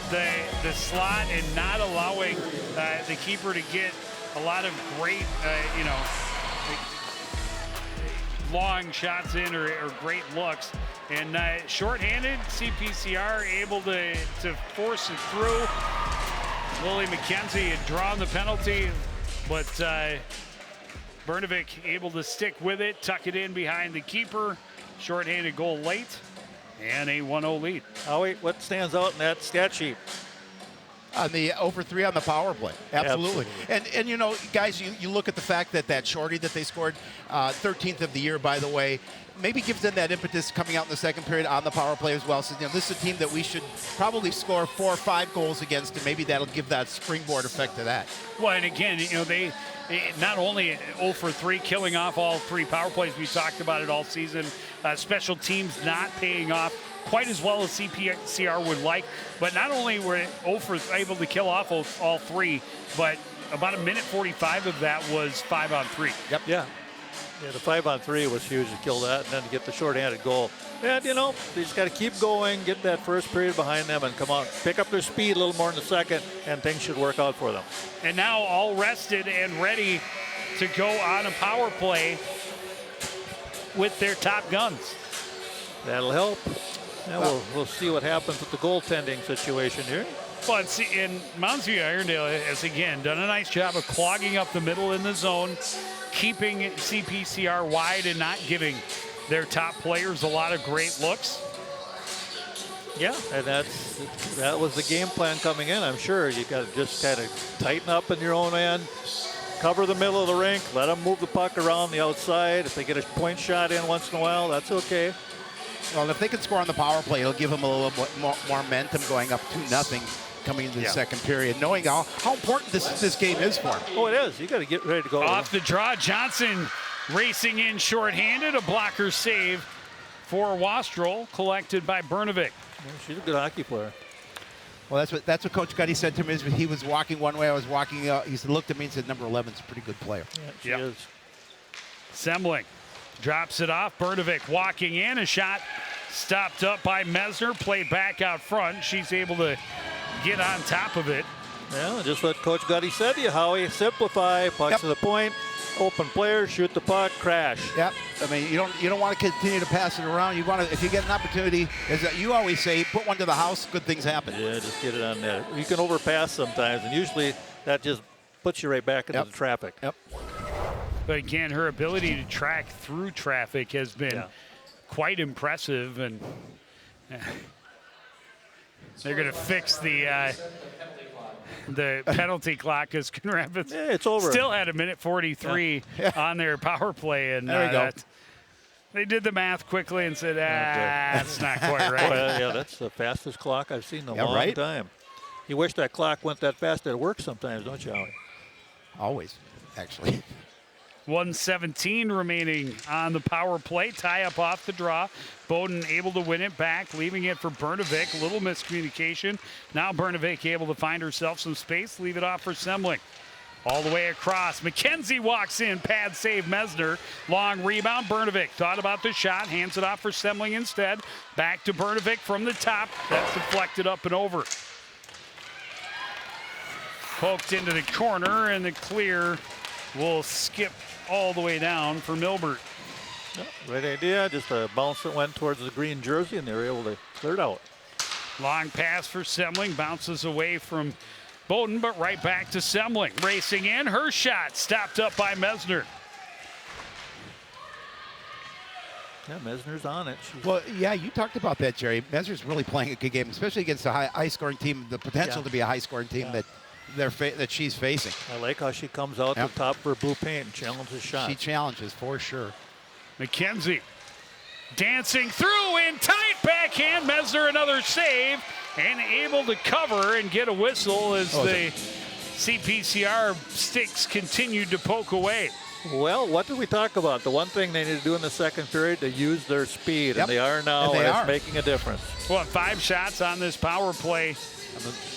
the slot and not allowing the keeper to get a lot of great, long shots in or great looks. And shorthanded, CPCR able to force it through. Lily McKenzie had drawn the penalty, but Brnovic able to stick with it, tuck it in behind the keeper. Shorthanded goal late, and a 1-0 lead. Howie, what stands out in that stat sheet? On the 0-for-3 on the power play. Absolutely. And guys, you look at the fact that shorty that they scored, 13th of the year, by the way, maybe gives them that impetus coming out in the second period on the power play as well. So, this is a team that we should probably score 4 or 5 goals against, and maybe that'll give that springboard effect to that. Well, and again, they not only 0-for-3 killing off all 3 power plays, we talked about it all season. Special teams not paying off quite as well as CPCR would like, but not only were able to kill off all 3, but about 1:45 of that was 5-on-3. Yep. Yeah, the 5-on-3 was huge to kill that, and then to get the shorthanded goal. And, they just got to keep going, get that first period behind them, and come on, pick up their speed a little more in the second, and things should work out for them. And now all rested and ready to go on a power play with their top guns. That'll help. Yeah, we'll see what happens with the goaltending situation here. Well, and Mounds Irondale has, again, done a nice job of clogging up the middle in the zone, keeping CPCR wide and not giving their top players a lot of great looks. Yeah, and that was the game plan coming in, I'm sure. You got to just kind of tighten up in your own end, cover the middle of the rink, let them move the puck around the outside. If they get a point shot in once in a while, that's okay. Well, if they can score on the power play, it'll give them a little bit more momentum going up 2-0 coming into the second period, knowing how important this game is for them. Oh, it is. You got to get ready to go. Off the draw, Johnson racing in shorthanded, a blocker save for Wastrel, collected by Brnovic. She's a good hockey player. Well, that's what Coach Gutty said to me. Is he was walking one way, I was walking out. He looked at me and said, "Number 11's a pretty good player." Yeah, she Yep. is. Semling drops it off. Bernovic walking in. A shot stopped up by Mesner. Play back out front. She's able to get on top of it. Yeah, just what Coach Gutty said to you, Howie. Simplify, pucks to the point, open player, shoot the puck, crash. Yep. I mean, you don't want to continue to pass it around. You want to, if you get an opportunity, as you always say, put one to the house, good things happen. Yeah, just get it on net. You can overpass sometimes, and usually that just puts you right back into the traffic. Yep. But again, her ability to track through traffic has been quite impressive, and they're going to fix the penalty clock because Coon Rapids it's over. Still had a minute 43 on their power play, and there we go. They did the math quickly and said, that's not quite right. Well, yeah, that's the fastest clock I've seen in a long time. You wish that clock went that fast at work sometimes, don't you, Howie? Always, actually. 1:17 remaining on the power play. Tie up off the draw. Bowden able to win it back, leaving it for Bernovic. Little miscommunication. Now Bernovic able to find herself some space. Leave it off for Semling. All the way across. McKenzie walks in. Pad save Mesner. Long rebound. Bernovic thought about the shot. Hands it off for Semling instead. Back to Bernovic from the top. That's deflected up and over. Poked into the corner, and the clear will skip all the way down for Milbert. Yeah, right idea. Just a bounce that went towards the green jersey, and they were able to clear it out. Long pass for Semling. Bounces away from Bowden, but right back to Semling. Racing in. Her shot stopped up by Mesner. Yeah, Mesner's on it. Well, yeah, you talked about that, Jerry. Mesner's really playing a good game, especially against a high-scoring team. The potential to be a high-scoring team that she's facing. I like how she comes out to the top for blue paint and challenges shots. She challenges for sure. McKenzie dancing through in tight backhand. Mesner another save and able to cover and get a whistle as the CPCR sticks continued to poke away. Well, what did we talk about? The one thing they need to do in the second period, to use their speed, and they are now, and it's making a difference. Well, 5 shots on this power play.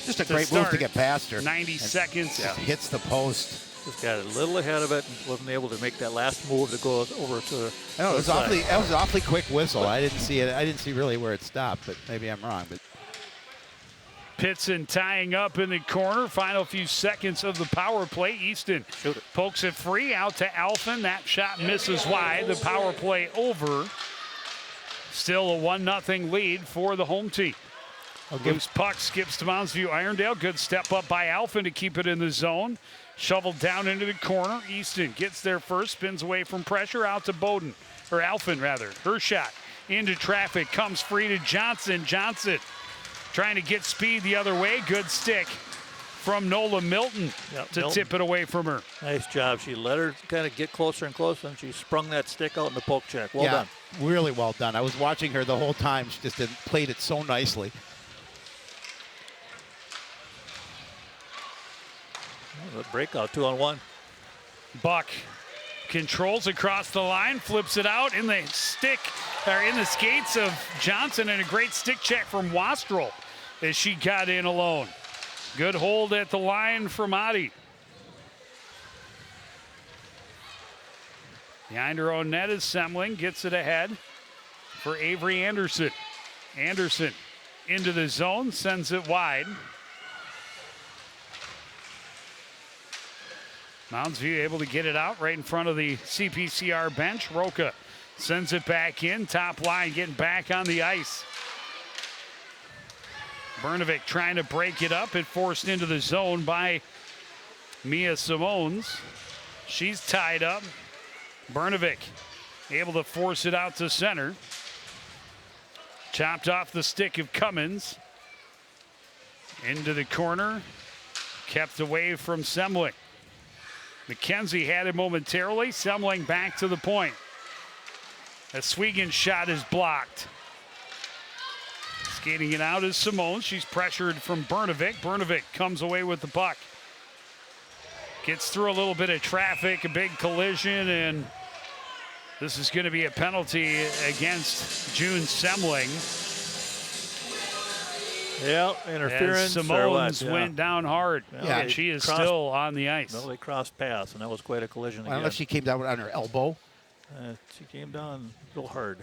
Just a great move to get past her. 90 seconds. Just hits the post. Just got a little ahead of it and wasn't able to make that last move to go over to the That was an awfully quick whistle. I didn't see it. I didn't see really where it stopped, but maybe I'm wrong. But Pitson tying up in the corner. Final few seconds of the power play. Easton pokes it free out to Alphen. That shot misses wide. The power play over. Still a 1-0 lead for the home team. Loose puck skips to Mounds View Irondale. Good step up by Alphen to keep it in the zone. Shoveled down into the corner. Easton gets there first, spins away from pressure, out to Bowden, or Alphen rather. Her shot into traffic, comes free to Johnson. Johnson trying to get speed the other way. Good stick from Nola Milton to tip it away from her. Nice job. She let her kind of get closer and closer, and she sprung that stick out in the poke check. Well done. Really well done. I was watching her the whole time. She just played it so nicely. Breakout 2-on-1. Buck controls across the line, flips it out in the skates of Johnson, and a great stick check from Wastrel as she got in alone. Good hold at the line from Adi. Behind her own net is Semling, gets it ahead for Avery Anderson. Anderson into the zone, sends it wide. Mounds View able to get it out right in front of the CPCR bench. Roca sends it back in. Top line getting back on the ice. Bernovic trying to break it up. It forced into the zone by Mia Simones. She's tied up. Bernovic able to force it out to center. Chopped off the stick of Cummins. Into the corner. Kept away from Semling. McKenzie had it momentarily. Semling back to the point. A Swegan shot is blocked. Skating it out is Simone. She's pressured from Bernovic. Bernovic comes away with the puck. Gets through a little bit of traffic, a big collision, and this is going to be a penalty against June Semling. Yeah, interference. As or what? Simone's went down hard. Yeah, And she is still on the ice. No, they crossed paths, and that was quite a collision I don't know again. if she came down on her elbow. She came down real hard.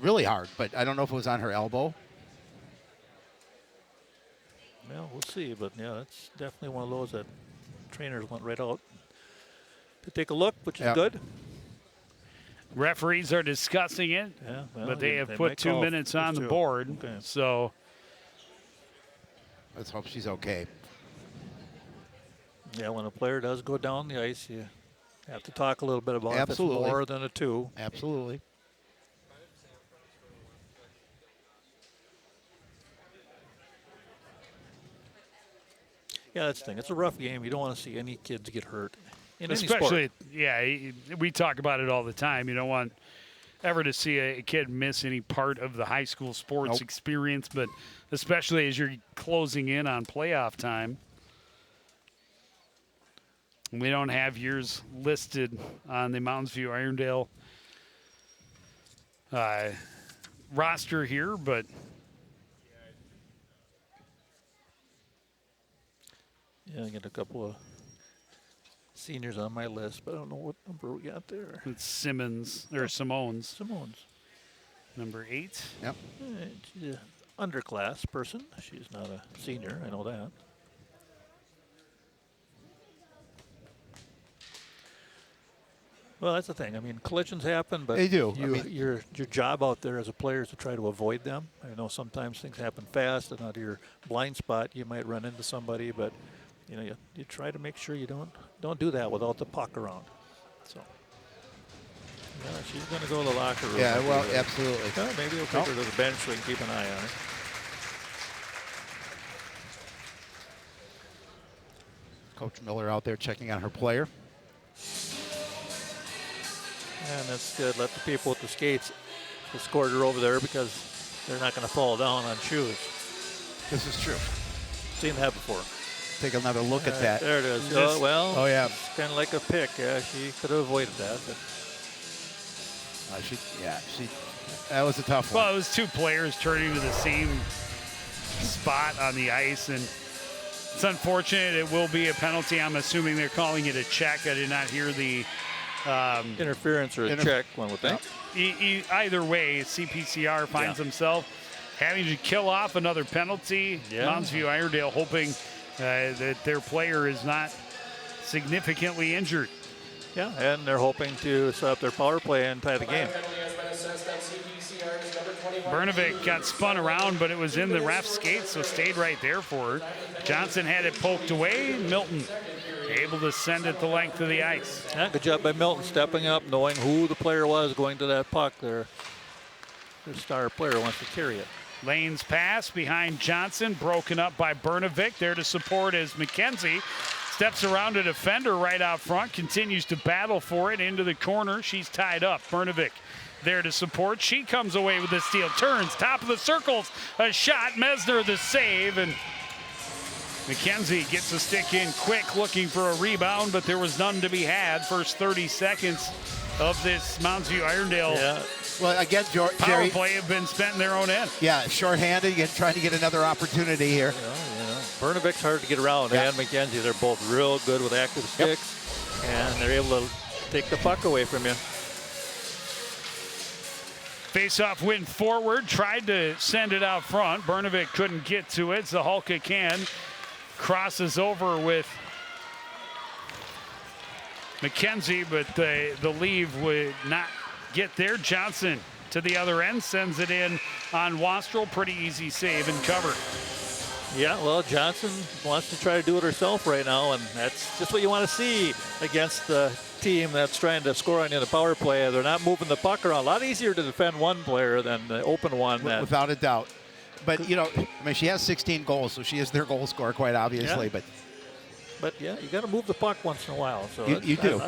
Really hard, but I don't know if it was on her elbow. Well, we'll see, but yeah, that's definitely one of those that trainers went right out to take a look, which is good. Referees are discussing it, Yeah, well, but they have might put 2 call minutes on the two. board. Okay. So Let's hope she's okay. Yeah, when a player does go down the ice, you have to talk a little bit about Absolutely. if it's more than a 2. Absolutely. Yeah, that's the thing. It's a rough game. You don't want to see any kids get hurt. In especially, any sport. we talk about it all the time. You don't want ever to see a kid miss any part of the high school sports experience, but especially as you're closing in on playoff time. We don't have years listed on the Mounds View Irondale roster here, but Yeah, I got a couple of seniors on my list, but I don't know what number we got there. it's Simmons or Simone's Simone's. number 8. Yep. She's an underclass person. She's not a senior. I know that. Well, that's the thing. I mean, collisions happen, but They do. I You, mean- your job out there as a player is to try to avoid them. I know sometimes things happen fast, and out of your blind spot, you might run into somebody, but you know, you try to make sure you don't do that without the puck around. So, yeah, she's going to go to the locker room. Yeah, maybe. well, absolutely. Well, maybe we'll take her to the bench so we can keep an eye on her. Coach Miller out there checking on her player. And that's good. Let the people with the skates escort her over there because they're not going to fall down on shoes. This is true. Seen that before. Take another look at that. There it is. Just- Oh, yeah. It's kind of like a pick. Yeah, she could have avoided that. But That was a tough one. Well, it was 2 players turning to the same spot on the ice, and it's unfortunate. It will be a penalty. I'm assuming they're calling it a check. I did not hear the interference or a check, one would think. either way. CPCR finds himself having to kill off another penalty. Yeah. Mounds View Irondale hoping that their player is not significantly injured. Yeah, and they're hoping to set up their power play and tie the game. Bernovic got spun around, but it was in the ref's skate, so stayed right there for her. Johnson had it poked away. Milton able to send it the length of the ice. Yeah, good job by Milton stepping up, knowing who the player was going to that puck. Their star player wants to carry it. Lane's pass behind Johnson, broken up by Bernovic. There to support is McKenzie. Steps around a defender right out front, continues to battle for it into the corner. She's tied up. Bernovic there to support. She comes away with the steal. Turns, top of the circles. A shot. Mesner the save. And McKenzie gets a stick in quick, looking for a rebound, but there was none to be had. First 30 seconds of this Mounds View Irondale Well, again, power Jerry. play have been spent in their own end. Yeah, shorthanded and trying to get another opportunity here. Bernovic's hard to get around, and McKenzie, they're both real good with active sticks, and they're able to take the puck away from you. Face-off went forward, tried to send it out front. Bernovic couldn't get to it. Zahalka can. Crosses over with McKenzie, but the leave would not get there. Johnson to the other end, sends it in on Wastrel. Pretty easy save and cover. Yeah, well, Johnson wants to try to do it herself right now, and that's just what you want to see against the team that's trying to score on you in the power play. They're not moving the puck around. A lot easier to defend one player than the open one. Without a doubt. But, you know, I mean, she has 16 goals, so she is their goal scorer quite obviously. Yeah. But yeah, you got to move the puck once in a while. So You do.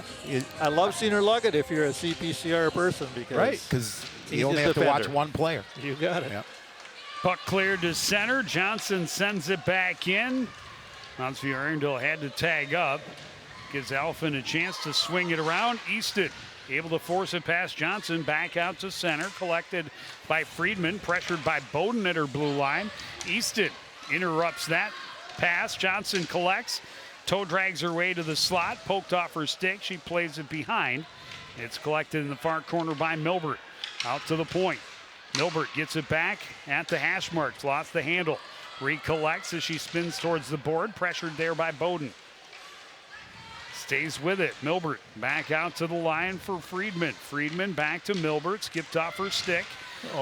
I love seeing her lug it if you're a CPCR person because he's you only a have to watch defender. one player. You got it. Yeah. Puck cleared to center. Johnson sends it back in. Mounds View Irondale had to tag up. Gives Alphen a chance to swing it around. Easton able to force it past Johnson. Back out to center. Collected by Friedman. Pressured by Bowden at her blue line. Easton interrupts that pass. Johnson collects, toe drags her way to the slot, poked off her stick. She plays it behind. It's collected in the far corner by Milbert. Out to the point. Milbert gets it back at the hash marks, lost the handle. Recollects as she spins towards the board, pressured there by Bowden. Stays with it. Milbert back out to the line for Friedman. Friedman back to Milbert, skipped off her stick.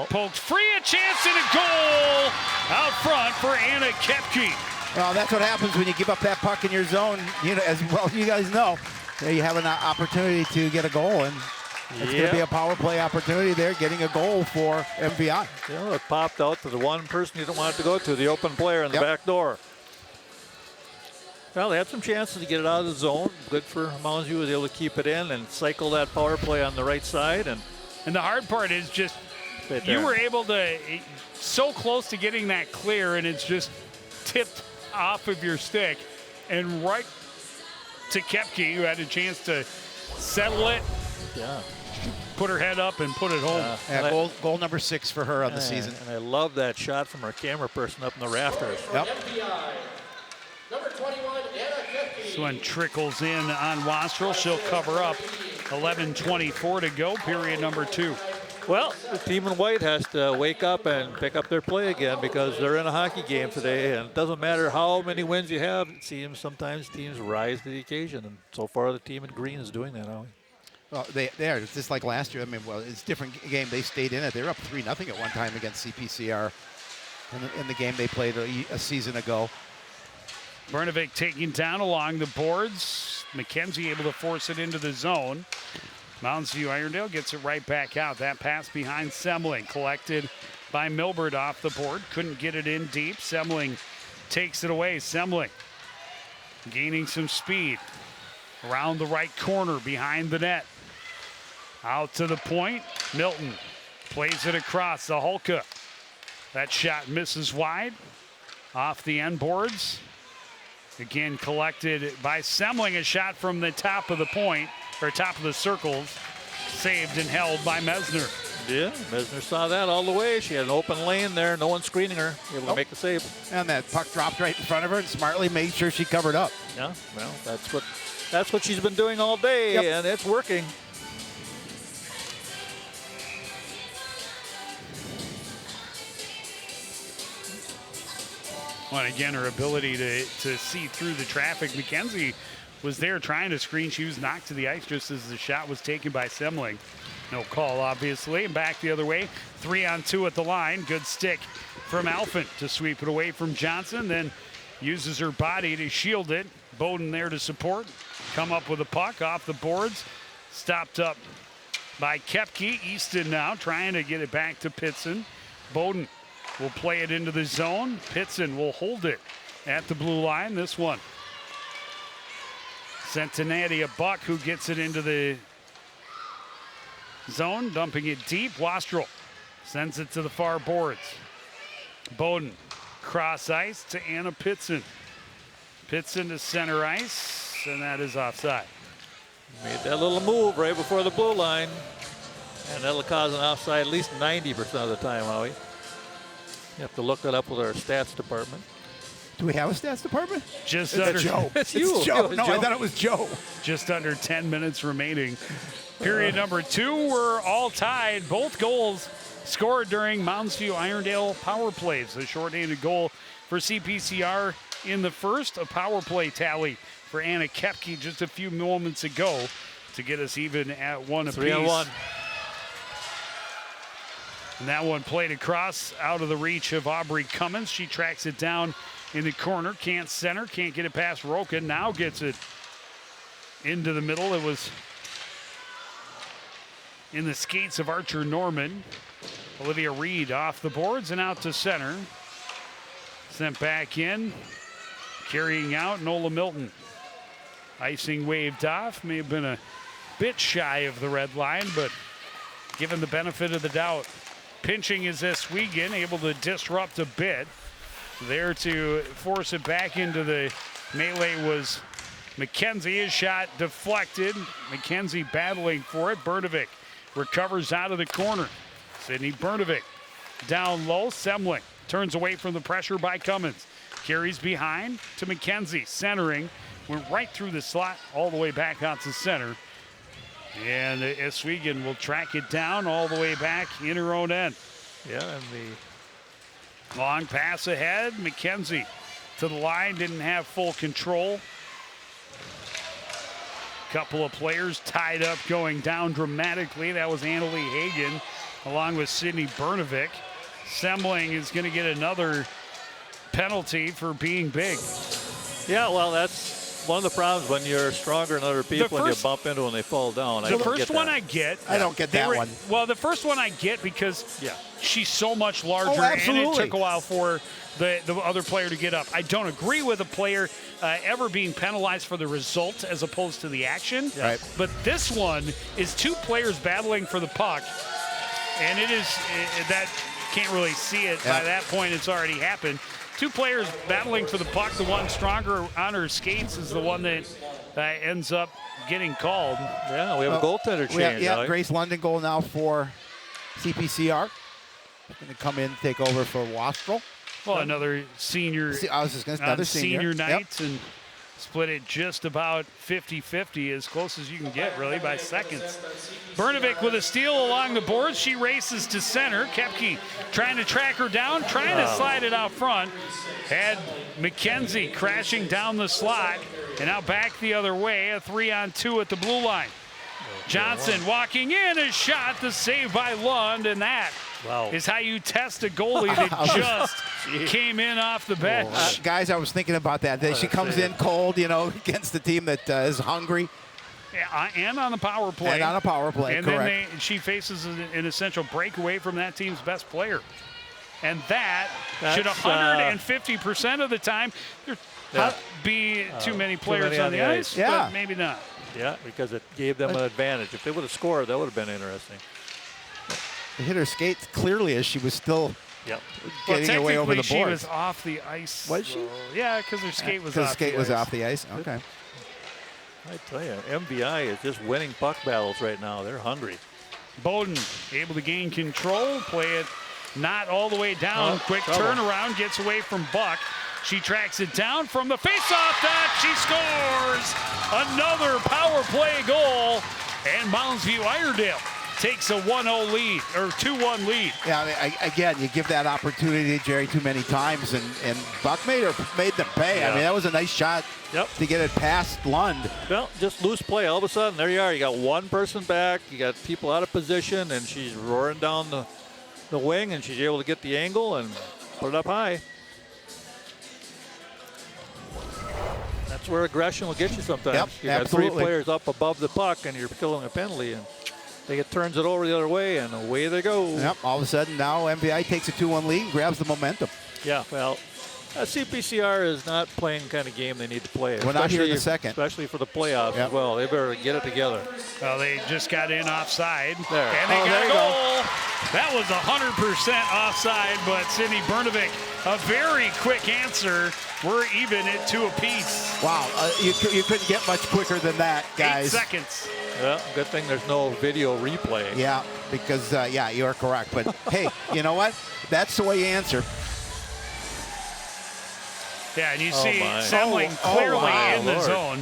Poked free, a chance and a goal out front for Anna Kepke. Well, that's what happens when you give up that puck in your zone. You know, as well you guys know, you have an opportunity to get a goal, and it's going to be a power play opportunity there, getting a goal for MVI. It popped out to the one person you don't want it to go to, the open player in the back door. Well, they had some chances to get it out of the zone. Good for Mounds. Was able to keep it in and cycle that power play on the right side. And the hard part is just you were able to, so close to getting that clear, and it's just tipped off of your stick and right to Kepke, who had a chance to settle it. Yeah. Put her head up and put it home. Goal number 6 for her on the season. And I love that shot from our camera person up in the rafters. Yep. Number 21, Anna Kepke. This one trickles in on Wastrel. She'll cover up. 11:24 to go, period number 2. Well, the team in white has to wake up and pick up their play again because they're in a hockey game today, and it doesn't matter how many wins you have. It seems sometimes teams rise to the occasion, and so far the team in green is doing that, Howie. Well, they are. It's just like last year. I mean, well, it's a different game. They stayed in it. They were up 3-0 at one time against CPCR in the game they played a season ago. Brnovic taking down along the boards. McKenzie able to force it into the zone. Mounds View Irondale gets it right back out. That pass behind Semling, collected by Milbert off the board. Couldn't get it in deep. Semling takes it away. Semling gaining some speed. Around the right corner behind the net. Out to the point. Milton plays it across the Hulka. That shot misses wide. Off the end boards. Again collected by Semling. A shot from the top of the point, or top of the circles. Saved and held by Mesner. Yeah, Mesner saw that all the way. She had an open lane there. No one screening her. Able to make the save. And that puck dropped right in front of her and smartly made sure she covered up. Yeah, well, that's what she's been doing all day, and it's working. Well, and again, her ability to see through the traffic. McKenzie was there trying to screen. She was knocked to the ice just as the shot was taken by Semling. No call, obviously. And back the other way. 3-on-2 at the line. Good stick from Alphen to sweep it away from Johnson. Then uses her body to shield it. Bowden there to support. Come up with a puck off the boards. Stopped up by Kepke. Easton now trying to get it back to Pitson. Bowden will play it into the zone. Pitson will hold it at the blue line. This one sent to Nadia Buck, who gets it into the zone, dumping it deep. Wastrel sends it to the far boards. Bowden cross ice to Anna Pitson. Pitson to center ice, and that is offside. Made that little move right before the blue line, and that'll cause an offside at least 90% of the time, Howie. You have to look that up with our stats department. Do we have a stats department? Just under Joe. It's you. Joe. It No, Joe. I thought it was Joe. Just under 10 minutes remaining. Period number 2, we're all tied. Both goals scored during Mounds View Irondale power plays. A shorthanded goal for CPCR in the first. A power play tally for Anna Kepke just a few moments ago to get us even at 1 apiece. 3-on-1. And that one played across out of the reach of Aubrey Cummins. She tracks it down in the corner. Can't center. Can't get it past Roka. Now gets it into the middle. It was in the skates of Archer Norman. Olivia Reed off the boards and out to center. Sent back in. Carrying out Nola Milton. Icing waved off. May have been a bit shy of the red line, but given the benefit of the doubt. Pinching is Eswegan, able to disrupt a bit. There to force it back into the melee was McKenzie. His shot deflected. McKenzie battling for it. Brnovic recovers out of the corner. Sydney Brnovic down low. Semling turns away from the pressure by Cummins. Carries behind to McKenzie. Centering. Went right through the slot all the way back out to center. And Oswego will track it down all the way back in her own end. Yeah, and the Long pass ahead. McKenzie to the line. Didn't have full control. Couple of players tied up going down dramatically. That was Annalie Hagen along with Sydney Bernovic. Semling is going to get another penalty for being big. Yeah, well, that's one of the problems when you're stronger than other people and you bump into them and they fall down. The first one I get. I don't get that one. Well, the first one I get because Yeah. she's so much larger, Oh, and it absolutely. took a while for the other player to get up. I don't agree with a player ever being penalized for the result as opposed to the action. Right. But this one is two players battling for the puck, and that can't really see it. Yeah. By that point, it's already happened. Two players battling for the puck. The one stronger on her skates is the one that ends up getting called. Yeah, we have a goaltender change. Yeah, Grace London goal now for CPCR. Going to come in, take over for Wastrel. Well, another senior. I was just going to say another senior Yep. night and split it just about 50-50, as close as you can get, really, by seconds. Bernovic with a steal along the boards. She races to center. Koepke trying to track her down, trying to slide it out front. Had McKenzie crashing down the slot, and now back the other way. A 3-on-2 at the blue line. Johnson walking in, a shot, the save by Lund, and that is how you test a goalie that just came in off the bench. Guys, I was thinking about that. She comes in cold, against the team that is hungry. Yeah, and on the power play. And on a power play, and correct. then she faces an essential breakaway from that team's best player. And that should 150% of the time there be too many players on the ice, Yeah. but maybe not. Yeah, because it gave them an advantage. If they would have scored, that would have been interesting. They hit her skates clearly as she was still getting her way over the she board. was off the ice. Was she? Yeah, because her skate was off Because the skate the was ice. off the ice. Okay. I tell you, MVI is just winning puck battles right now. They're hungry. Bowden able to gain control, play it not all the way down. Quick turnaround, gets away from Buck. She tracks it down from the faceoff dot. She scores another power play goal, and Mounds View Irondale takes a 1-0 lead or 2-1 lead. Yeah, again, you give that opportunity, Jerry, too many times, and Buck made them pay. Yeah. I mean, that was a nice shot to get it past Lund. Well, just loose play. All of a sudden, there you are. You got one person back. You got people out of position, and she's roaring down the wing, and she's able to get the angle and put it up high. That's where aggression will get you sometimes. Yep, You got absolutely. three players up above the puck, and you're killing a penalty, and they turns it over the other way, and away they go. Yep, all of a sudden now MVI takes a 2-1 lead and grabs the momentum. Yeah, well, CPCR is not playing the kind of game they need to play. We're not here in the second. Especially for the playoffs as well. They better get it together. Well, they just got in offside. There. And they got there a you goal. That was 100% offside, but Sydney Bernovic, a very quick answer. We're even at 2 apiece. Wow, you couldn't get much quicker than that, guys. 8 seconds. Yeah, good thing there's no video replay. Yeah, because, you are correct. But, hey, you know what? That's the way you answer. Yeah, and you see my. Semling clearly wow, in the Lord. zone.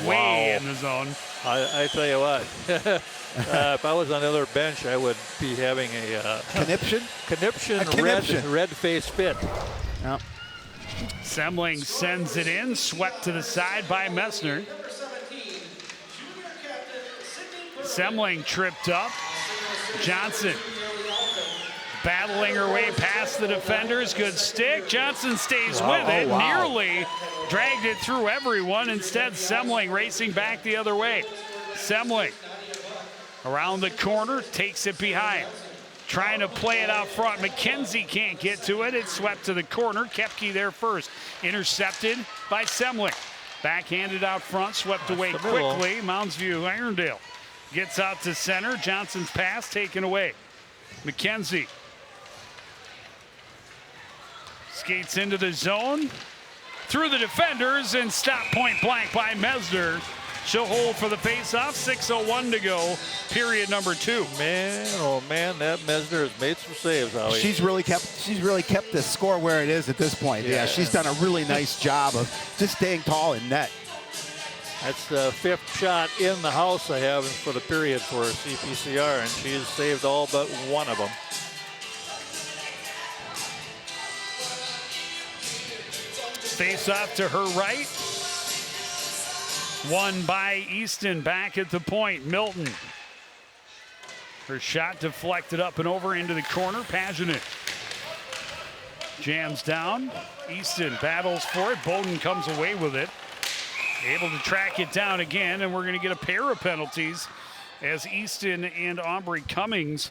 Way in the zone. I tell you what, if I was on the other bench, I would be having a Conniption? conniption red face fit. Yep. Semling sends it in, swept to the side by Messner. Semling tripped up. Johnson battling her way past the defenders. Good stick. Johnson stays with it. Nearly dragged it through everyone. Instead, Semling racing back the other way. Semling around the corner, takes it behind. Trying to play it out front. McKenzie can't get to it. It's swept to the corner. Koepke there first. Intercepted by Semling. Backhanded out front, swept away quickly. Mounds View Irondale gets out to center. Johnson's pass taken away. McKenzie skates into the zone, through the defenders, and stopped point blank by Messner. She'll hold for the face-off. 6:01 to go, period number 2. Man, oh man, that Mesner has made some saves, Howie. She's really kept the score where it is at this point. Yeah, she's done a really nice job of just staying tall in net. That's the 5th shot in the house I have for the period for CPCR, and she's saved all but one of them. Face off to her right. Won by Easton back at the point. Milton. Her shot deflected up and over into the corner. Passionate. Jams down. Easton battles for it. Bowden comes away with it. Able to track it down again, and we're going to get a pair of penalties as Easton and Aubrey Cummings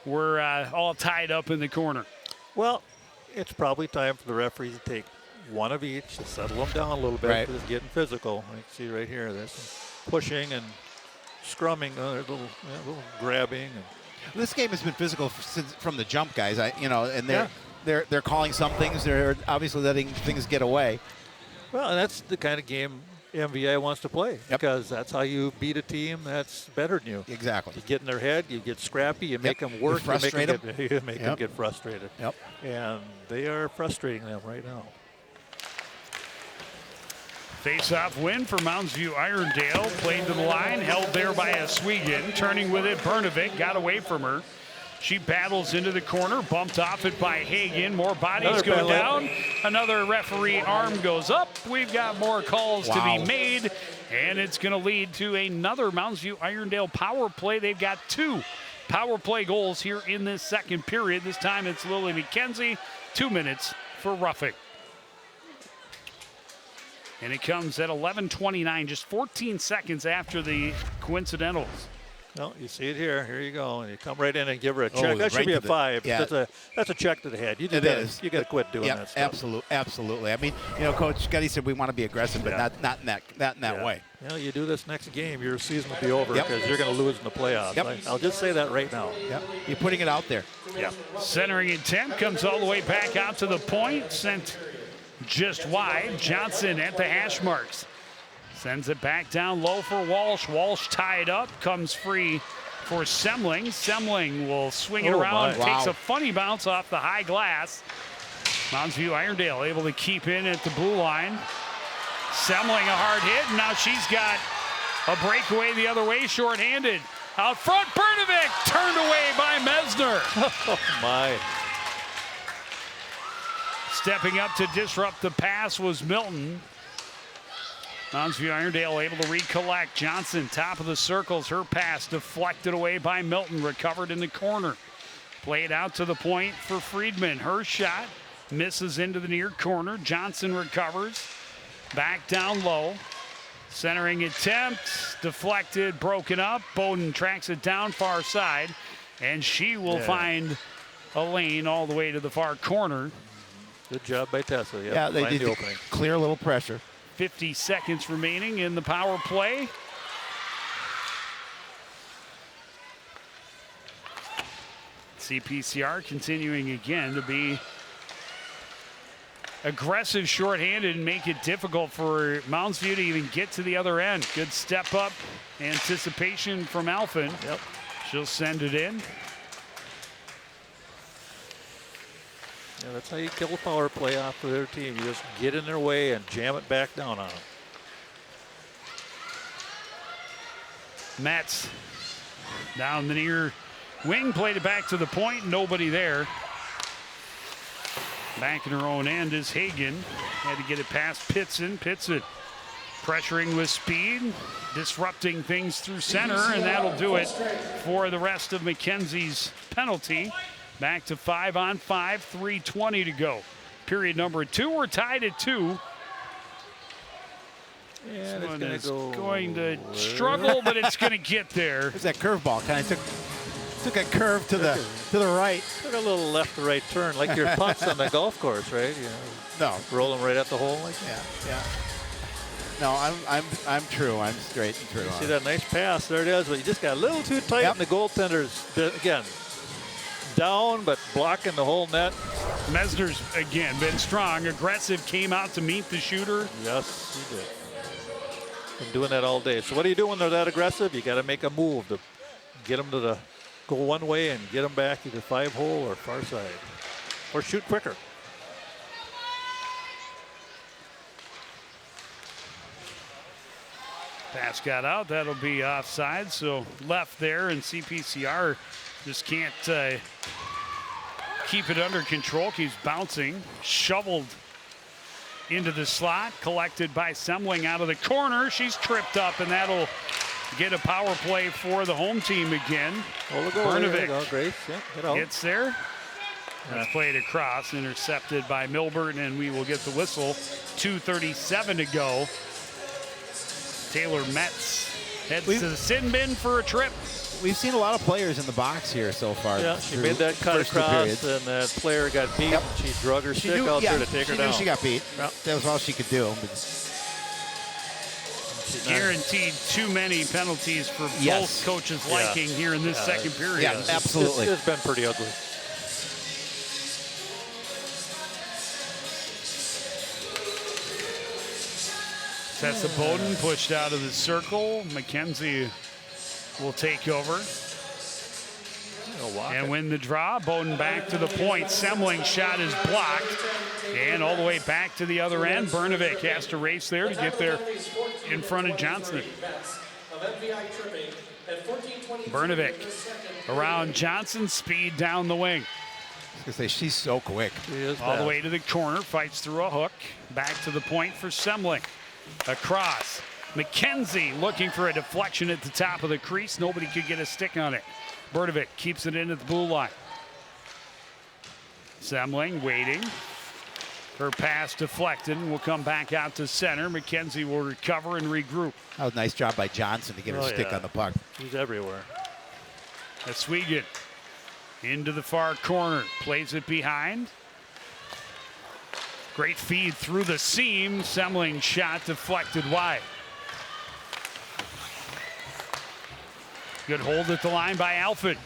were all tied up in the corner. Well, it's probably time for the referees to take one of each to settle them down a little bit. Because it's getting physical. You can see right here, there's some pushing and scrumming, there's a little grabbing. And this game has been physical from the jump, guys. And they're calling some things. They're obviously letting things get away. Well, and that's the kind of game MVI wants to play, because that's how you beat a team that's better than you. Exactly. You get in their head, you get scrappy, you make them work, you make them get frustrated. Yep. And they are frustrating them right now. Face-off win for Mounds View Irondale. Played to the line, held there by Oswego. Turning with it, Bernovic got away from her. She battles into the corner, bumped off it by Hagen. More bodies go down. Another referee arm goes up. We've got more calls to be made, and it's going to lead to another Mounds View Irondale power play. They've got 2 power play goals here in this second period. This time it's Lily McKenzie. 2 minutes for roughing. And it comes at 11:29, just 14 seconds after the coincidentals. Well, you see it here. Here you go. And you come right in and give her a check. That right should be a 5. Yeah. That's a check to the head. You got to quit doing that stuff. Absolutely. I mean, Coach Getty said we want to be aggressive, but not in that way. You know, you do this next game, your season will be over because you're going to lose in the playoffs. Yep. I'll just say that right now. Yep. You're putting it out there. Yeah. Centering attempt comes all the way back out to the point. Sent just wide. Johnson at the hash marks. Sends it back down low for Walsh. Walsh tied up, comes free for Semling. Semling will swing it around, takes a funny bounce off the high glass. Mounds View Irondale able to keep in at the blue line. Semling a hard hit, and now she's got a breakaway the other way, shorthanded. Out front, Bernovic turned away by Mesner. Oh, my. Stepping up to disrupt the pass was Milton. Mounds View Irondale able to recollect. Johnson, top of the circles. Her pass deflected away by Milton. Recovered in the corner. Played out to the point for Friedman. Her shot misses into the near corner. Johnson recovers. Back down low. Centering attempt. Deflected, broken up. Bowden tracks it down far side. And she will find a lane all the way to the far corner. Good job by Tessa. Yeah, they did clear a little pressure. 50 seconds remaining in the power play. CPCR continuing again to be aggressive shorthanded and make it difficult for Mounds View to even get to the other end. Good step up anticipation from Alphen. Yep. She'll send it in. Yeah, that's how you kill a power play off for their team. You just get in their way and jam it back down on them. Metz down the near wing, played it back to the point. Nobody there. Back in her own end is Hagen. Had to get it past Pitson. Pitson pressuring with speed, disrupting things through center, and that'll do it for the rest of McKenzie's penalty. Back to 5-on-5, 3:20 to go. Period number 2. We're tied at 2. Yeah, this one is going to struggle, but it's going to get there. There's that curveball. Kind of took a curve to the right. Took a little left to right turn, like your putts on the golf course, right? You know, rolling right at the hole. Like yeah. No, I'm true. I'm straight and true. You see that nice pass? There it is. But you just got a little too tight, and the goaltender's again down, but blocking the whole net. Mesner's again been strong, aggressive, came out to meet the shooter. Yes, he did. Been doing that all day. So what do you do when they're that aggressive? You got to make a move to get them to go one way and get them back either 5-hole or far side, or shoot quicker. Pass got out. That'll be offside. So left there, and CPCR just can't keep it under control. Keeps bouncing. Shoveled into the slot. Collected by Semling out of the corner. She's tripped up, and that'll get a power play for the home team again. Bernovic Grace, gets there. That's played across. Intercepted by Milburn, and we will get the whistle. 2:37 to go. Taylor Metz heads to the sin bin for a trip. We've seen a lot of players in the box here so far. Yeah, she made that cut across, and that player got beat. Yep. She drug her stick out there to take her down. She got beat. Yep. That was all she could do. Guaranteed too many penalties for both coaches' liking here in this second period. Yeah, absolutely. It's been pretty ugly. Tessa Bowden pushed out of the circle. McKenzie will take over and win the draw. Bowden back to the point. Semling's shot is blocked. And all the way back to the other end. Bernovic has to race there to get there in front of Johnson. Bernovic around Johnson, speed down the wing. I was gonna say, she's so quick. All the way to the corner, fights through a hook. Back to the point for Semling. Across. McKenzie looking for a deflection at the top of the crease. Nobody could get a stick on it. Bernovic keeps it in at the blue line. Semling waiting. Her pass deflected. Will come back out to center. McKenzie will recover and regroup. That was a nice job by Johnson to get her stick on the puck. He's everywhere. Oswego into the far corner. Plays it behind. Great feed through the seam. Semling shot deflected wide. Good hold at the line by Alford.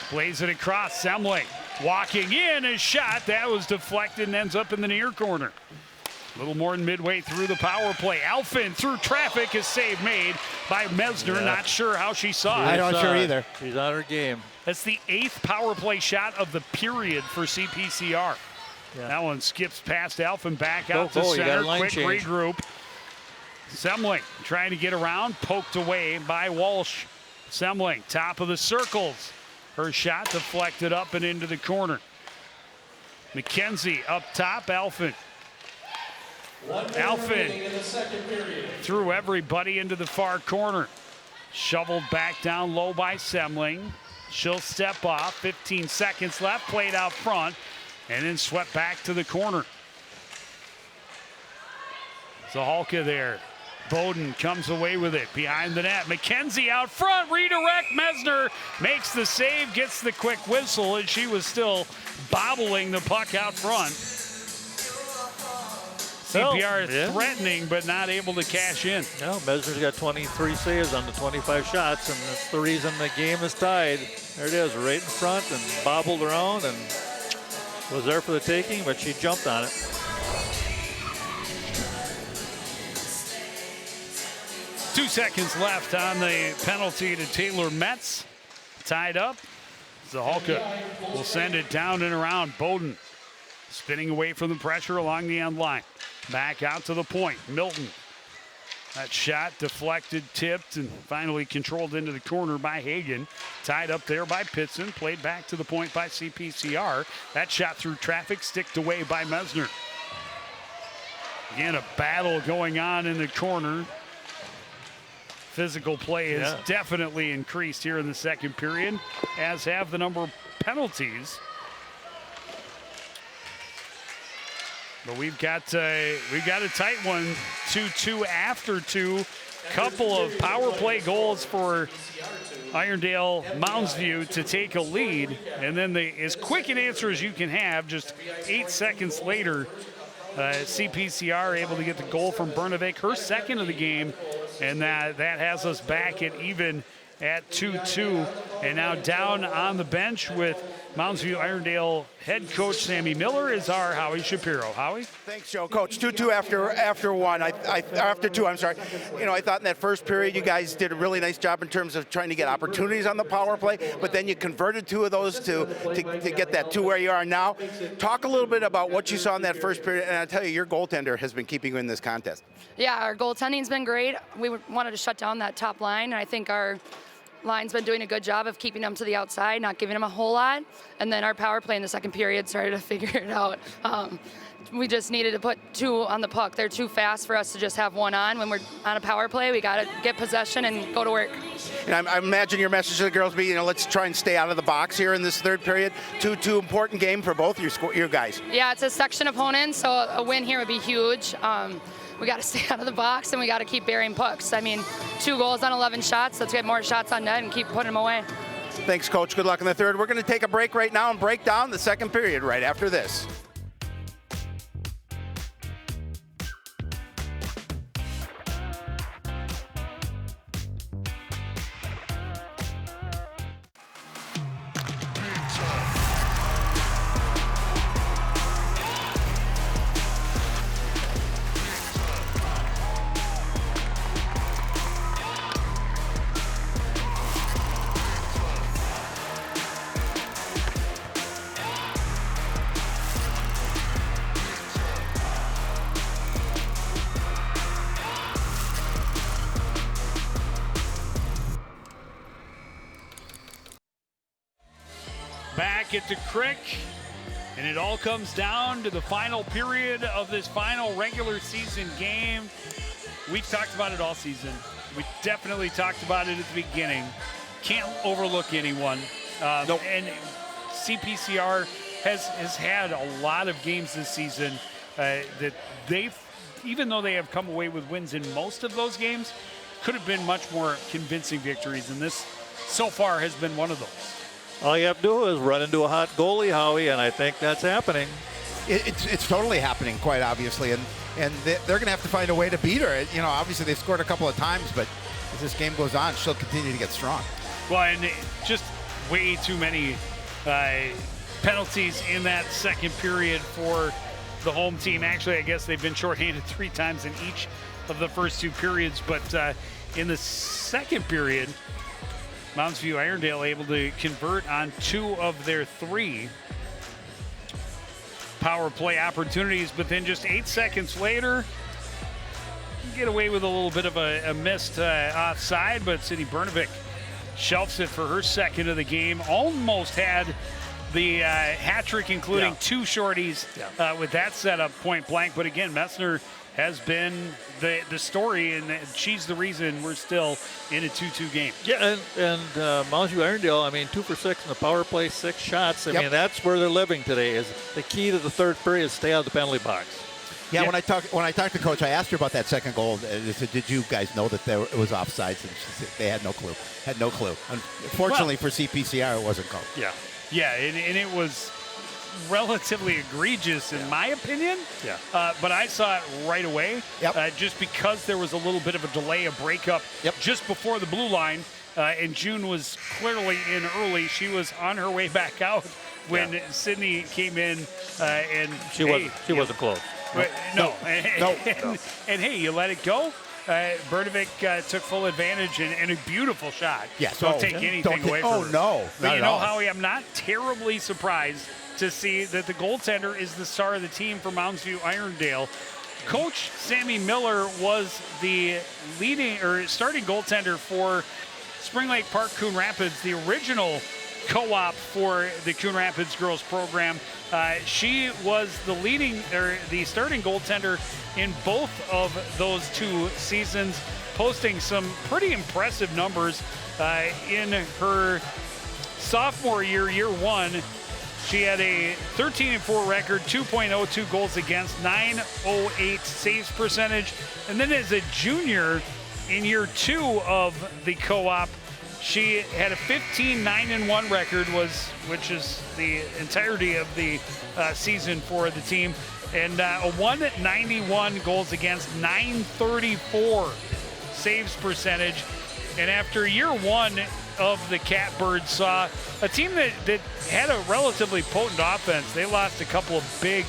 Plays it across. Semling walking in. A shot that was deflected and ends up in the near corner. A little more than midway through the power play. Alford through traffic. A save made by Mesner. Yeah. Not sure how she saw it. I'm not sure either. She's on her game. That's the 8th power play shot of the period for CPCR. Yeah. That one skips past Alfin, back out to center. Quick regroup. Semling trying to get around, poked away by Walsh. Semling, top of the circles. Her shot deflected up and into the corner. McKenzie up top, Alfin. Alfin threw everybody into the far corner. Shoveled back down low by Semling. She'll step off, 15 seconds left, played out front. And then swept back to the corner. Zahalka there. Bowden comes away with it behind the net. McKenzie out front, redirect. Mesner makes the save, gets the quick whistle, and she was still bobbling the puck out front. CPR threatening, but not able to cash in. No, Mesner's got 23 saves on the 25 shots, and that's the reason the game is tied. There it is, right in front, and bobbled around, and was there for the taking, but she jumped on it. Two seconds left on the penalty to Taylor Metz. Tied up. Zahalka will send it down and around. Bowden spinning away from the pressure along the end line. Back out to the point. Milton. That shot deflected, tipped, and finally controlled into the corner by Hagen. Tied up there by Pitson. Played back to the point by CPCR. That shot through traffic, sticked away by Mesner. Again, a battle going on in the corner. Physical play has definitely increased here in the second period, as have the number of penalties. But we've got a tight one, 2-2 after 2. Couple of power play goals for Irondale Mounds View to take a lead, and then as quick an answer as you can have. Just 8 seconds later, CPCR able to get the goal from Bernovic, her second of the game, and that has us back at even at 2-2. And now down on the bench with Mounds View Irondale head coach Sammy Miller is our Howie Shapiro. Howie? Thanks, Joe. Coach, 2-2 after one. After two, I'm sorry. You know, I thought in that first period you guys did a really nice job in terms of trying to get opportunities on the power play, but then you converted 2 of those to get that to where you are now. Talk a little bit about what you saw in that first period, and I'll tell you, your goaltender has been keeping you in this contest. Yeah, our goaltending's been great. We wanted to shut down that top line, and I think our line's been doing a good job of keeping them to the outside, not giving them a whole lot. And then our power play in the second period started to figure it out. We just needed to put 2 on the puck. They're too fast for us to just have 1 on. When we're on a power play, we got to get possession and go to work. And I imagine your message to the girls be, let's try and stay out of the box here in this third period. Two important game for both your guys. Yeah, it's a section opponent, so a win here would be huge. We got to stay out of the box, and we got to keep burying pucks. I mean, 2 goals on 11 shots. Let's get more shots on net and keep putting them away. Thanks, Coach. Good luck in the third. We're going to take a break right now and break down the second period right after this. Back at the Crick, and it all comes down to the final period of this final regular season game. We've talked about it all season. We definitely talked about it at the beginning. Can't overlook anyone. Nope. And CPCR has had a lot of games this season that they've, even though they have come away with wins in most of those games, could have been much more convincing victories, and this so far has been one of those. All you have to do is run into a hot goalie, Howie, and I think that's happening. It's totally happening, quite obviously, and they're going to have to find a way to beat her. Obviously they've scored a couple of times, but as this game goes on, she'll continue to get strong. Well, and just way too many penalties in that second period for the home team. Actually, I guess they've been shorthanded 3 times in each of the first 2 periods, but in the second period, Mounds View Irondale able to convert on 2 of their 3 power play opportunities, but then just 8 seconds later, get away with a little bit of a missed offside, but Sydney Bernovic shelves it for her second of the game. Almost had the hat trick, including 2 shorties with that setup point blank. But again, Messner has been the story, and she's the reason we're still in a 2-2 game. Yeah, and Mounds View Irondale, I mean, 2 for 6 in the power play, 6 shots. I mean, that's where they're living today. Is the key to the third period is stay out of the penalty box. Yeah, when I talked to Coach, I asked her about that second goal. I said, "Did you guys know that it was offsides?" And she said they had no clue. Unfortunately for CPCR, it wasn't called. Yeah, and it was relatively egregious in my opinion. But I saw it right away. Just because there was a little bit of a delay, a breakup just before the blue line, and June was clearly in early. She was on her way back out when Sydney came in, and she wasn't close. No. And hey, you let it go. Bernovic took full advantage and a beautiful shot. Don't take anything away from her. No. But you know, Howie, I'm not terribly surprised to see that the goaltender is the star of the team for Mounds View Irondale. Coach Sammy Miller was the starting goaltender for Spring Lake Park Coon Rapids, the original co-op for the Coon Rapids girls program. She was the starting goaltender in both of those 2 seasons, posting some pretty impressive numbers in her sophomore year 1. She had a 13-4 record, 2.02 goals against, 908 saves percentage. And then as a junior in year 2 of the co-op, she had a 15-9-1 record, which is the entirety of the season for the team, and a 191 goals against, 934 saves percentage. And after year 1 of the Catbirds saw a team that had a relatively potent offense. They lost a couple of big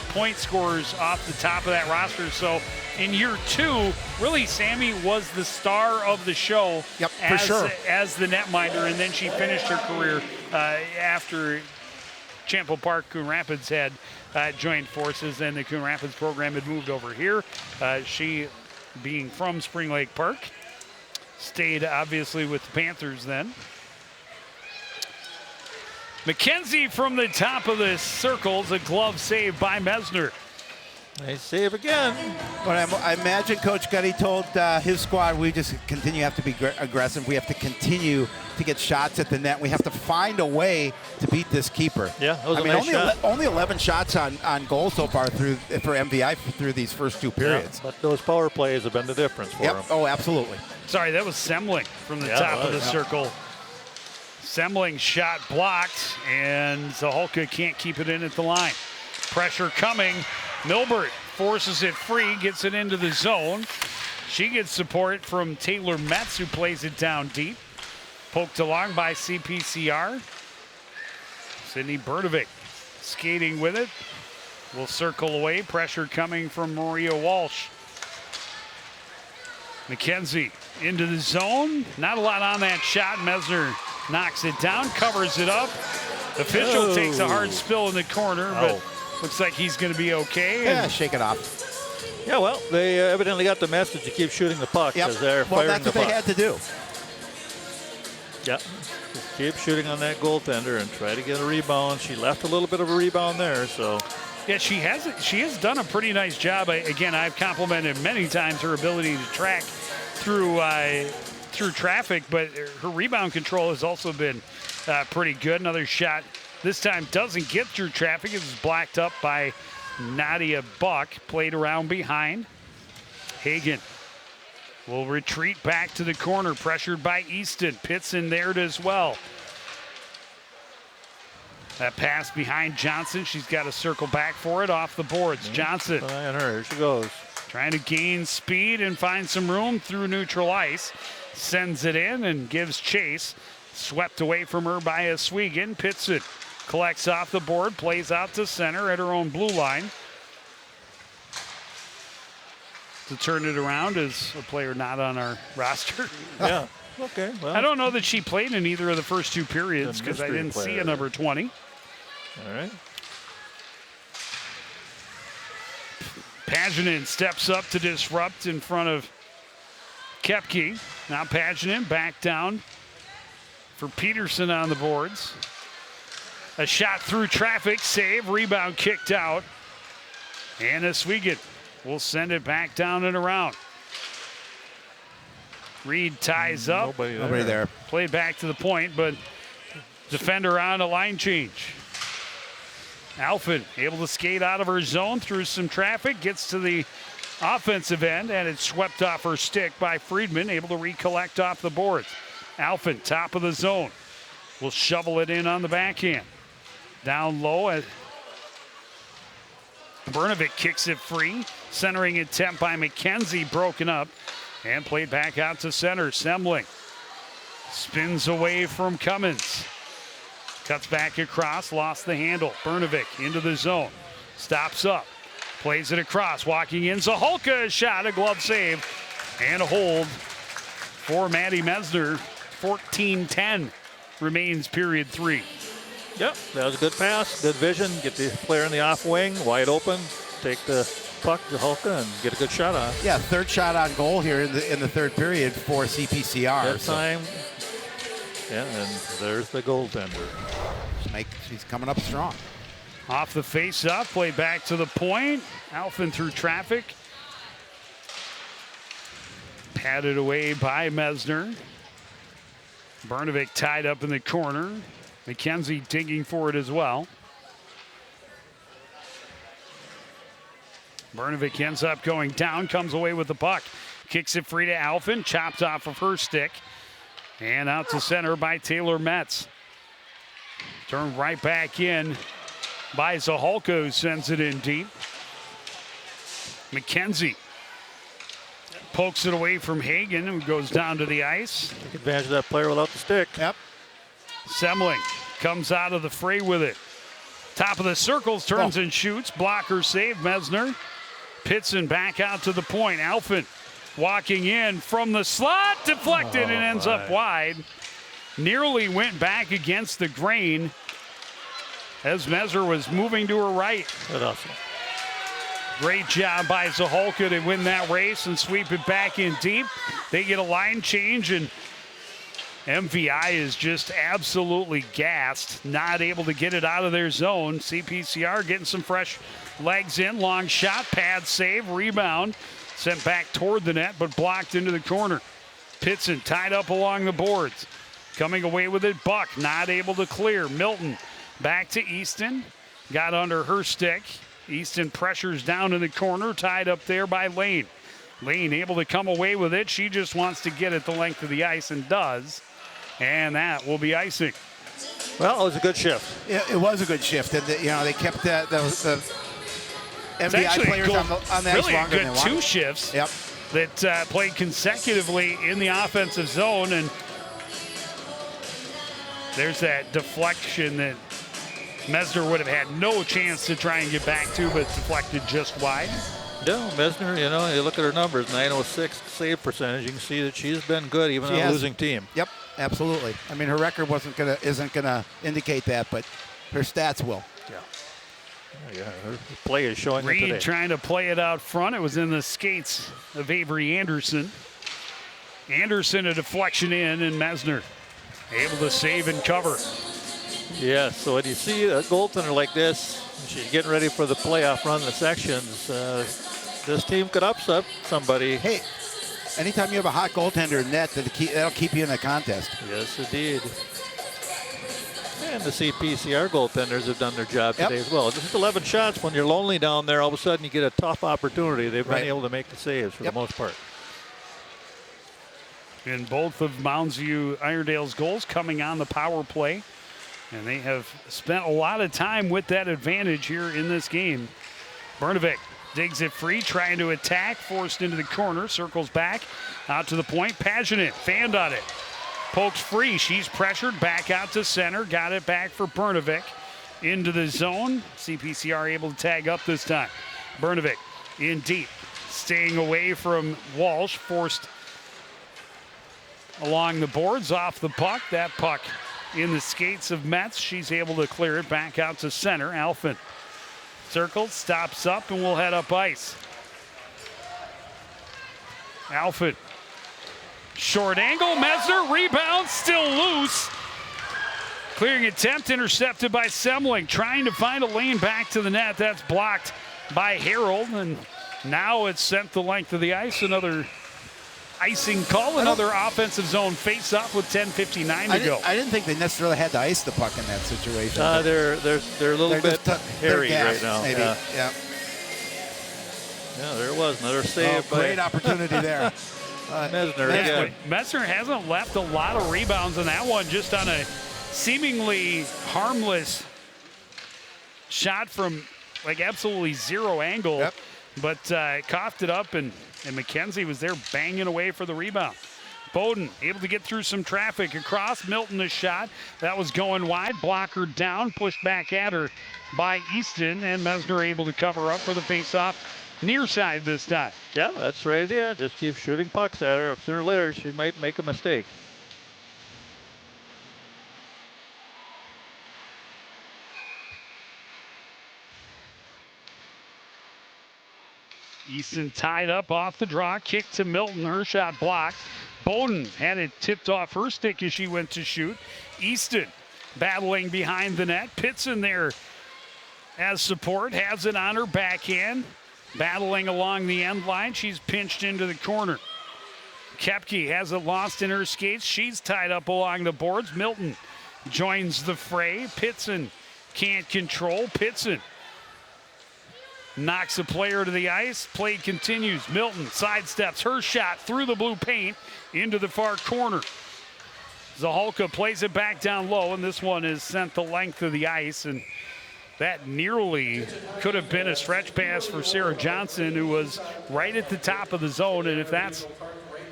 point scorers off the top of that roster. So in year 2, really Sammy was the star of the show. Yep, for sure. As the netminder, and then she finished her career after Champlin Park Coon Rapids had joined forces, and the Coon Rapids program had moved over here. She, being from Spring Lake Park, stayed obviously with the Panthers then. McKenzie from the top of the circles, a glove save by Mesner. Nice save again. But I imagine Coach Gutty told his squad, we just have to be aggressive. We have to continue to get shots at the net. We have to find a way to beat this keeper. Yeah, that was a nice shot. Only 11 shots on goal so far for MVI through these first 2 periods. Yeah, but those power plays have been the difference for them. Oh, absolutely. Sorry, that was Semling from the top of the circle. Semling shot blocked, and Zaholka can't keep it in at the line. Pressure coming. Milbert forces it free, gets it into the zone. She gets support from Taylor Metz, who plays it down deep. Poked along by CPCR. Sydney Bertovic skating with it. Will circle away. Pressure coming from Maria Walsh. McKenzie into the zone. Not a lot on that shot. Mesner knocks it down, covers it up. Official takes a hard spill in the corner, but looks like he's going to be okay. Yeah, shake it off. Yeah, well, they evidently got the message to keep shooting the puck as they're firing that's the what puck. they had to do. Yeah, just keep shooting on that goaltender and try to get a rebound. She left a little bit of a rebound there, so. Yeah, she has done a pretty nice job. Again, I've complimented many times her ability to track through traffic, but her rebound control has also been pretty good. Another shot this time doesn't get through traffic. It was blacked up by Nadia Buck. Played around behind. Hagen will retreat back to the corner, pressured by Easton. Pitts in there as well. That pass behind Johnson. She's got to circle back for it off the boards. Johnson. And her, here she goes. Trying to gain speed and find some room through neutral ice. Sends it in and gives chase. Swept away from her by Oswego. Pits it. Collects off the board. Plays out to center at her own blue line. To turn it around is a player not on our roster. Yeah. Okay. Well, I don't know that she played in either of the first 2 periods because I didn't see a number 20. All right. Paginen steps up to disrupt in front of Kepke. Now Paginen back down for Peterson on the boards. A shot through traffic, save, rebound kicked out. And Oswego will send it back down and around. Reed ties up. Nobody there. Played back to the point, but defender on a line change. Alfin able to skate out of her zone through some traffic, gets to the offensive end, and it's swept off her stick by Friedman, able to recollect off the boards. Alfin, top of the zone, will shovel it in on the backhand. Down low, Brnovic kicks it free. Centering attempt by McKenzie, broken up, and played back out to center. Semling spins away from Cummins. Cuts back across, lost the handle. Brnovic into the zone. Stops up. Plays it across. Walking in. Zaholka shot. A glove save. And a hold for Maddie Mesner. 14-10 remains period 3. Yep, that was a good pass. Good vision. Get the player in the off wing. Wide open. Take the puck to Zaholka and get a good shot on. Yeah, third shot on goal here in the third period for CPCR. That time. Yeah, and there's the goaltender. She's coming up strong. Off the face-off, play back to the point. Alfin through traffic. Patted away by Mesner. Brnovic tied up in the corner. McKenzie digging for it as well. Brnovic ends up going down, comes away with the puck. Kicks it free to Alfin, chopped off of her stick. And out to center by Taylor Metz. Turned right back in by Zaholka, who sends it in deep. McKenzie Pokes it away from Hagen, who goes down to the ice. Take advantage of that player without the stick. Yep. Semling comes out of the fray with it. Top of the circles, turns and shoots. Blocker save, Mesner. Pitson back out to the point. Alphen walking in from the slot, deflected and ends up wide. Nearly went back against the grain as Mesner was moving to her right. Good hustle. Great job by Zaholka to win that race and sweep it back in deep. They get a line change, and MVI is just absolutely gassed, not able to get it out of their zone. CPCR getting some fresh legs in. Long shot, pad save, rebound. Sent back toward the net, but blocked into the corner. Pitson tied up along the boards. Coming away with it, Buck not able to clear. Milton back to Easton. Got under her stick. Easton pressures down in the corner, tied up there by Lane. Lane able to come away with it. She just wants to get it the length of the ice and does. And that will be icing. Well, it was a good shift. It was a good shift, and they kept the MVI players on the ice really longer a than good they wanted. two shifts Yep. that played consecutively in the offensive zone, and there's that deflection that Mesner would have had no chance to try and get back to, but deflected just wide. No, Mesner, you look at her numbers, 906 save percentage. You can see that she's been good even on a losing team. Yep, absolutely. I mean, her record isn't gonna indicate that, but her stats will. Yeah, her play is showing it today. Reed trying to play it out front. It was in the skates of Avery Anderson. Anderson a deflection in, and Mesner able to save and cover. Yeah, so when you see a goaltender like this, she's getting ready for the playoff run in the sections. This team could upset somebody. Hey, anytime you have a hot goaltender in net, that'll keep you in the contest. Yes, indeed. And the CPCR goaltenders have done their job today as well. Just 11 shots. When you're lonely down there, all of a sudden you get a tough opportunity. They've been able to make the saves for the most part. And both of Mounds View Irondale's goals coming on the power play. And they have spent a lot of time with that advantage here in this game. Bernovic digs it free, trying to attack, forced into the corner, circles back, out to the point. Passionate, fanned on it. Pokes free, she's pressured, back out to center, got it back for Bernovic. Into the zone, CPCR able to tag up this time. Bernovic in deep, staying away from Walsh, forced along the boards, off the puck. That puck in the skates of Metz. She's able to clear it back out to center. Alphen circles, stops up, and will head up ice. Alphen. Short angle, Mesner, rebound, still loose. Clearing attempt, intercepted by Semling. Trying to find a lane back to the net. That's blocked by Harold, and now it's sent the length of the ice. Another icing call, another offensive zone face-off with 10:59 to go. I didn't think they necessarily had to ice the puck in that situation. They're a little bit hairy right now. Maybe. Yeah. Yeah, there it was. Another save. Great opportunity there. Mesner again. Mesner hasn't left a lot of rebounds on that one, just on a seemingly harmless shot from like absolutely zero angle. Yep. But coughed it up, and McKenzie was there banging away for the rebound. Bowden able to get through some traffic across. Milton a shot. That was going wide. Blocker down, pushed back at her by Easton, and Mesner able to cover up for the faceoff near side this time. Yeah, that's right. Yeah, just keep shooting pucks at her. Sooner or later, she might make a mistake. Easton tied up off the draw, kick to Milton, her shot blocked. Bowden had it tipped off her stick as she went to shoot. Easton battling behind the net. Pitson there as support, has it on her backhand. Battling along the end line, she's pinched into the corner. Koepke has it lost in her skates. She's tied up along the boards. Milton joins the fray. Pitson can't control. Pitson knocks a player to the ice. Play continues. Milton sidesteps her shot through the blue paint into the far corner. Zaholka plays it back down low, and this one is sent the length of the ice. And That nearly could have been a stretch pass for Sarah Johnson, who was right at the top of the zone. And if that's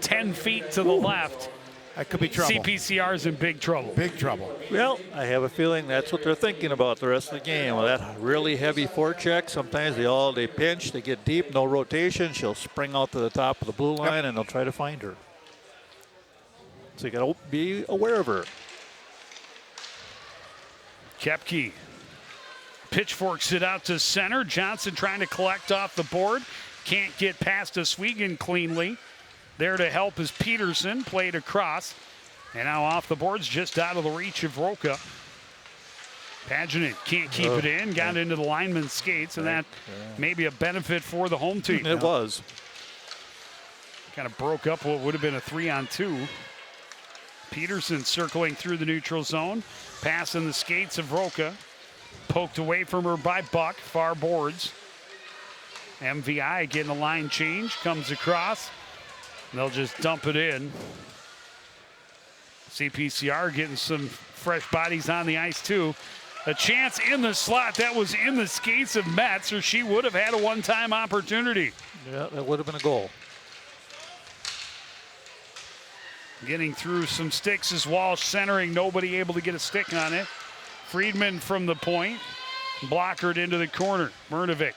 10 feet to the left, that could be trouble. CPCR is in big trouble. Big trouble. Well, I have a feeling that's what they're thinking about the rest of the game. With that really heavy forecheck, sometimes they pinch, they get deep, no rotation. She'll spring out to the top of the blue line, and they'll try to find her. So you got to be aware of her. Koepke pitchforks it out to center. Johnson trying to collect off the board. Can't get past Oswego cleanly. There to help is Peterson. Played across. And now off the boards, just out of the reach of Roca. Pageant can't keep it in. Got into the lineman's skates, and that may be a benefit for the home team. It was. Kind of broke up what would have been a 3-on-2. Peterson circling through the neutral zone. Passing the skates of Roca. Poked away from her by Buck, far boards. MVI getting a line change, comes across. They'll just dump it in. CPCR getting some fresh bodies on the ice too. A chance in the slot. That was in the skates of Metz, or she would have had a one-time opportunity. Yeah, that would have been a goal. Getting through some sticks is Walsh, centering, nobody able to get a stick on it. Friedman from the point, blockered into the corner. Mrnavik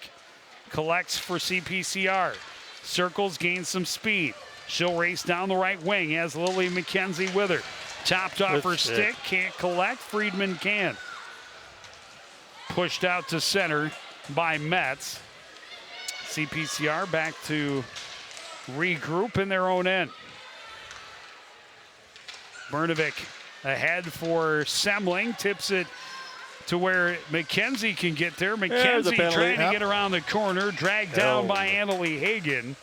collects for CPCR. Circles, gains some speed. She'll race down the right wing as Lily McKenzie with her. Chopped off her stick, can't collect. Friedman can. Pushed out to center by Metz. CPCR back to regroup in their own end. Mrnavik ahead for Semling, tips it to where McKenzie can get there. McKenzie trying to get around the corner, dragged down by Annalie Hagen.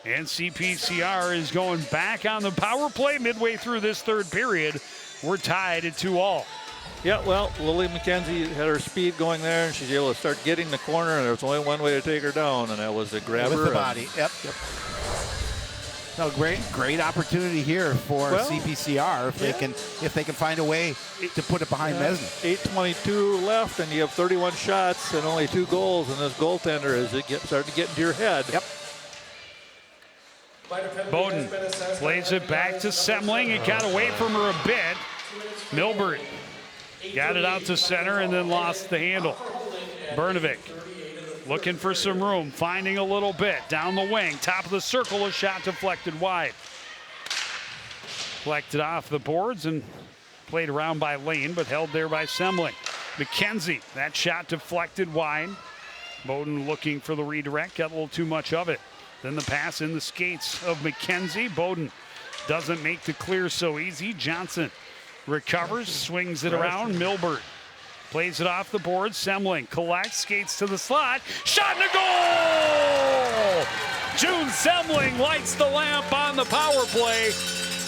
And CPCR is going back on the power play midway through this third period. We're tied at 2-2. Yeah, well, Lily McKenzie had her speed going there, and she's able to start getting the corner, and there's only one way to take her down, and that was to grab her. With the body, yep. No, great opportunity here for CPCR if they can find a way to put it behind Mesna. 8:22 left, and you have 31 shots and only 2 goals, and this goaltender is starting to get into your head. Yep. Bowden plays it back to Semling. It got away from her a bit. Milbert got it out to center and then lost the handle. Mrnavik looking for some room, finding a little bit down the wing. Top of the circle, a shot deflected wide. Collected off the boards and played around by Lane, but held there by Semling. McKenzie, that shot deflected wide. Bowden looking for the redirect, got a little too much of it. Then the pass in the skates of McKenzie. Bowden doesn't make the clear so easy. Johnson recovers, swings it around. Milbert plays it off the board. Semling collects, skates to the slot. Shot and a goal! June Semling lights the lamp on the power play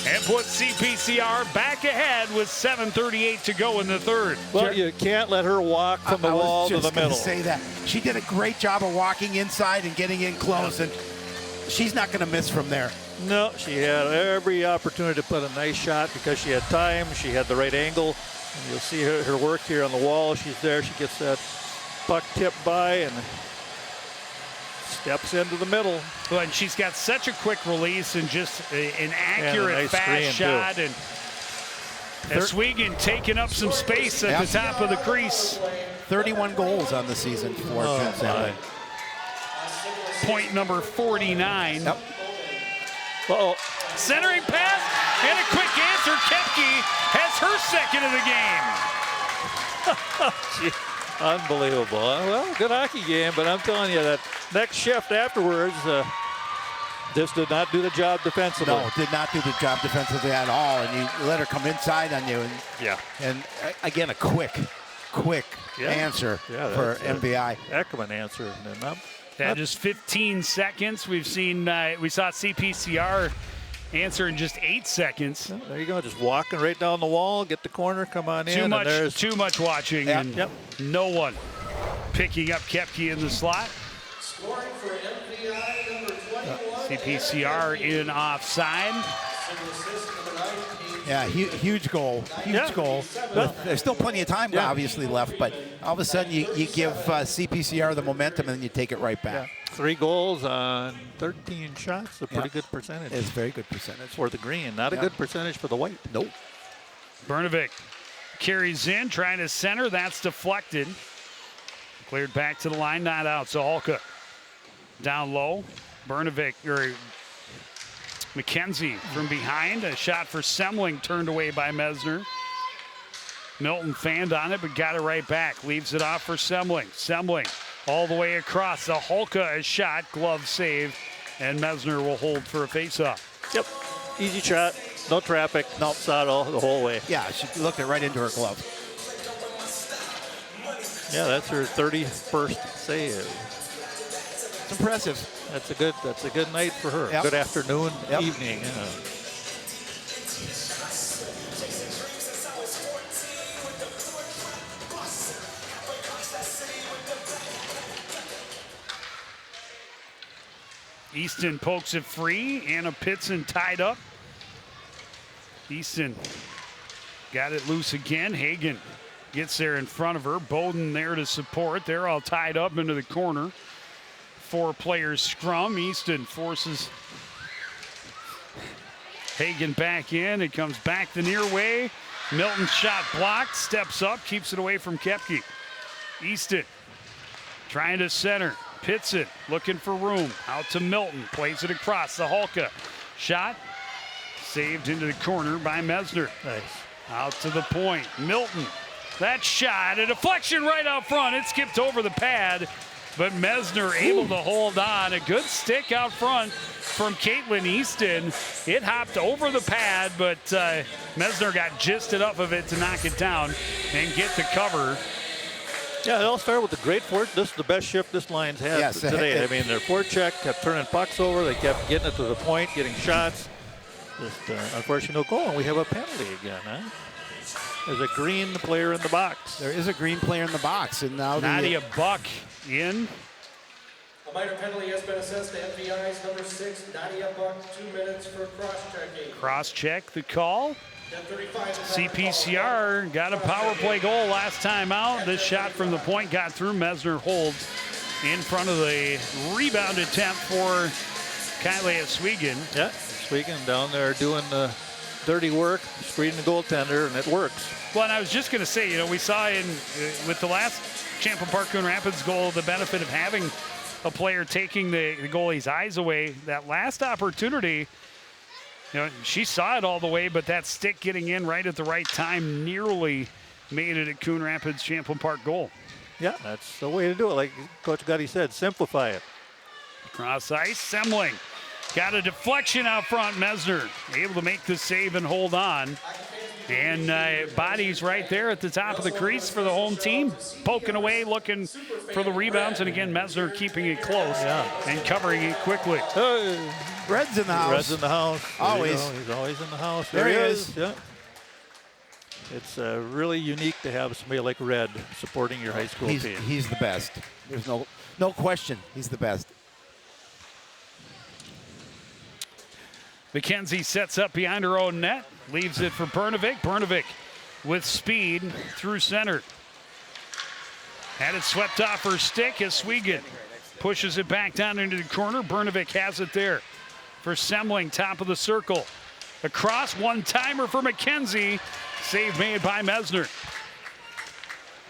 and puts CPCR back ahead with 7:38 to go in the third. Well, you can't let her walk from the wall to the middle. I was just going to say that. She did a great job of walking inside and getting in close, and she's not going to miss from there. No, she had every opportunity to put a nice shot because she had time. She had the right angle. And you'll see her work here on the wall. She's there. She gets that puck tipped by and steps into the middle. Well, and she's got such a quick release and just an accurate fast shot. And Oswego taking up some space at the top of the crease. 31 goals on the season for June Semling. Point number 49. Yep. Uh-oh. Centering pass and a quick answer. Koepke has her second of the game. Unbelievable. Well, good hockey game, but I'm telling you that next shift afterwards, this did not do the job defensively. No, did not do the job defensively at all, and you let her come inside on you. And again, a quick answer for MVI. Heck of an answer. Just 15 seconds. We saw CPCR answer in just 8 seconds. Well, there you go, just walking right down the wall, get the corner, come on in. Too much watching, and no one picking up Koepke in the slot. Scoring for MVI, number 21. CPCR in offside. Single assist, number 9, Yeah, huge goal. Huge goal. There's still plenty of time, obviously, left, but all of a sudden you give CPCR the momentum and then you take it right back. 3 goals on 13 shots, a pretty good percentage. It's a very good percentage. For the green, not a good percentage for the white. Nope. Brnovic carries in, trying to center. That's deflected. Cleared back to the line, not out. So Halka down low. Brnovic, or McKenzie from behind. A shot for Semling turned away by Mesner. Milton fanned on it, but got it right back. Leaves it off for Semling. Semling all the way across. The Halka, a shot, glove save, and Mesner will hold for a faceoff. Yep, easy shot, no traffic, no saddle the whole way. Yeah, she looked it right into her glove. Yeah, that's her 31st save. It's impressive. That's a good night for her. Yep. Good afternoon, Yep. evening. Easton pokes it free. Anna Pitson tied up. Easton got it loose again. Hagen gets there in front of her. Bowden there to support. They're all tied up into the corner. 4 players scrum. Easton forces Hagen back in. It comes back the near way. Milton's shot blocked. Steps up. Keeps it away from Koepke. Easton trying to center. Pitson looking for room. Out to Milton. Plays it across. The Halka. Shot. Saved into the corner by Mesner. Nice. Out to the point. Milton. That shot. A deflection right out front. It skipped over the pad. But Mesner able to hold on. A good stick out front from Caitlin Easton. It hopped over the pad, but Mesner got just enough of it to knock it down and get the cover. Yeah, it all started with a great fork. This is the best shift this line's had today. I mean, their forecheck kept turning pucks over. They kept getting it to the point, getting shots. Just unfortunately no goal, and we have a penalty again, huh? There's a green player in the box. There is a green player in the box, and now Nadia Buck in. A minor penalty has been assessed to FBI's number 6, Nadia Buck, 2 minutes for cross-checking. Cross-check the call. CPCR got a power play goal last time out. This shot from the point got through. Mesner holds in front of the rebound attempt for Kylie Swiegen. Yeah, Swiegen down there doing the dirty work, screening the goaltender, and it works. Well, and I was just going to say, we saw with the last Champlin Park Coon Rapids goal the benefit of having a player taking the goalie's eyes away. That last opportunity, she saw it all the way, but that stick getting in right at the right time nearly made it a Coon Rapids Champlin Park goal. Yeah, that's the way to do it. Like Coach Gutty said, simplify it. Cross ice, Semling got a deflection out front. Mesner able to make the save and hold on. And bodies right there at the top of the crease for the home team. Poking away, looking for the rebounds. And again, Mesner keeping it close and covering it quickly. Red's in the house. Red's in the house. Always. He's always in the house. There he is. Yeah. It's really unique to have somebody like Red supporting your high school team. He's the best. There's no question. He's the best. McKenzie sets up behind her own net. Leaves it for Brnovic. Brnovic with speed through center. Had it swept off her stick as Swiegen pushes it back down into the corner. Brnovic has it there for Semling, top of the circle. Across, one-timer for McKenzie. Save made by Mesner.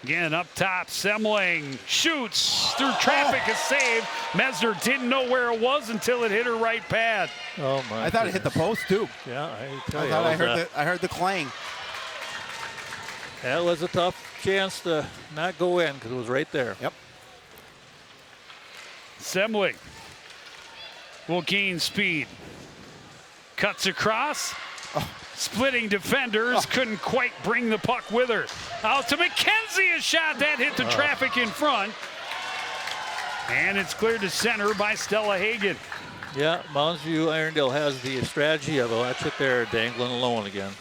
Again, up top, Semling shoots through traffic, a save. Mesner didn't know where it was until it hit her right pad. Oh my! I thought it hit the post too. Yeah, I heard the clang. That was a tough chance to not go in because it was right there. Yep. Semling will gain speed. Cuts across. Splitting defenders, couldn't quite bring the puck with her. Out to McKenzie, a shot that hit the traffic in front. And it's cleared to center by Stella Hagen. Yeah, Mounds View Irondale has the strategy of, watch it there, dangling alone again.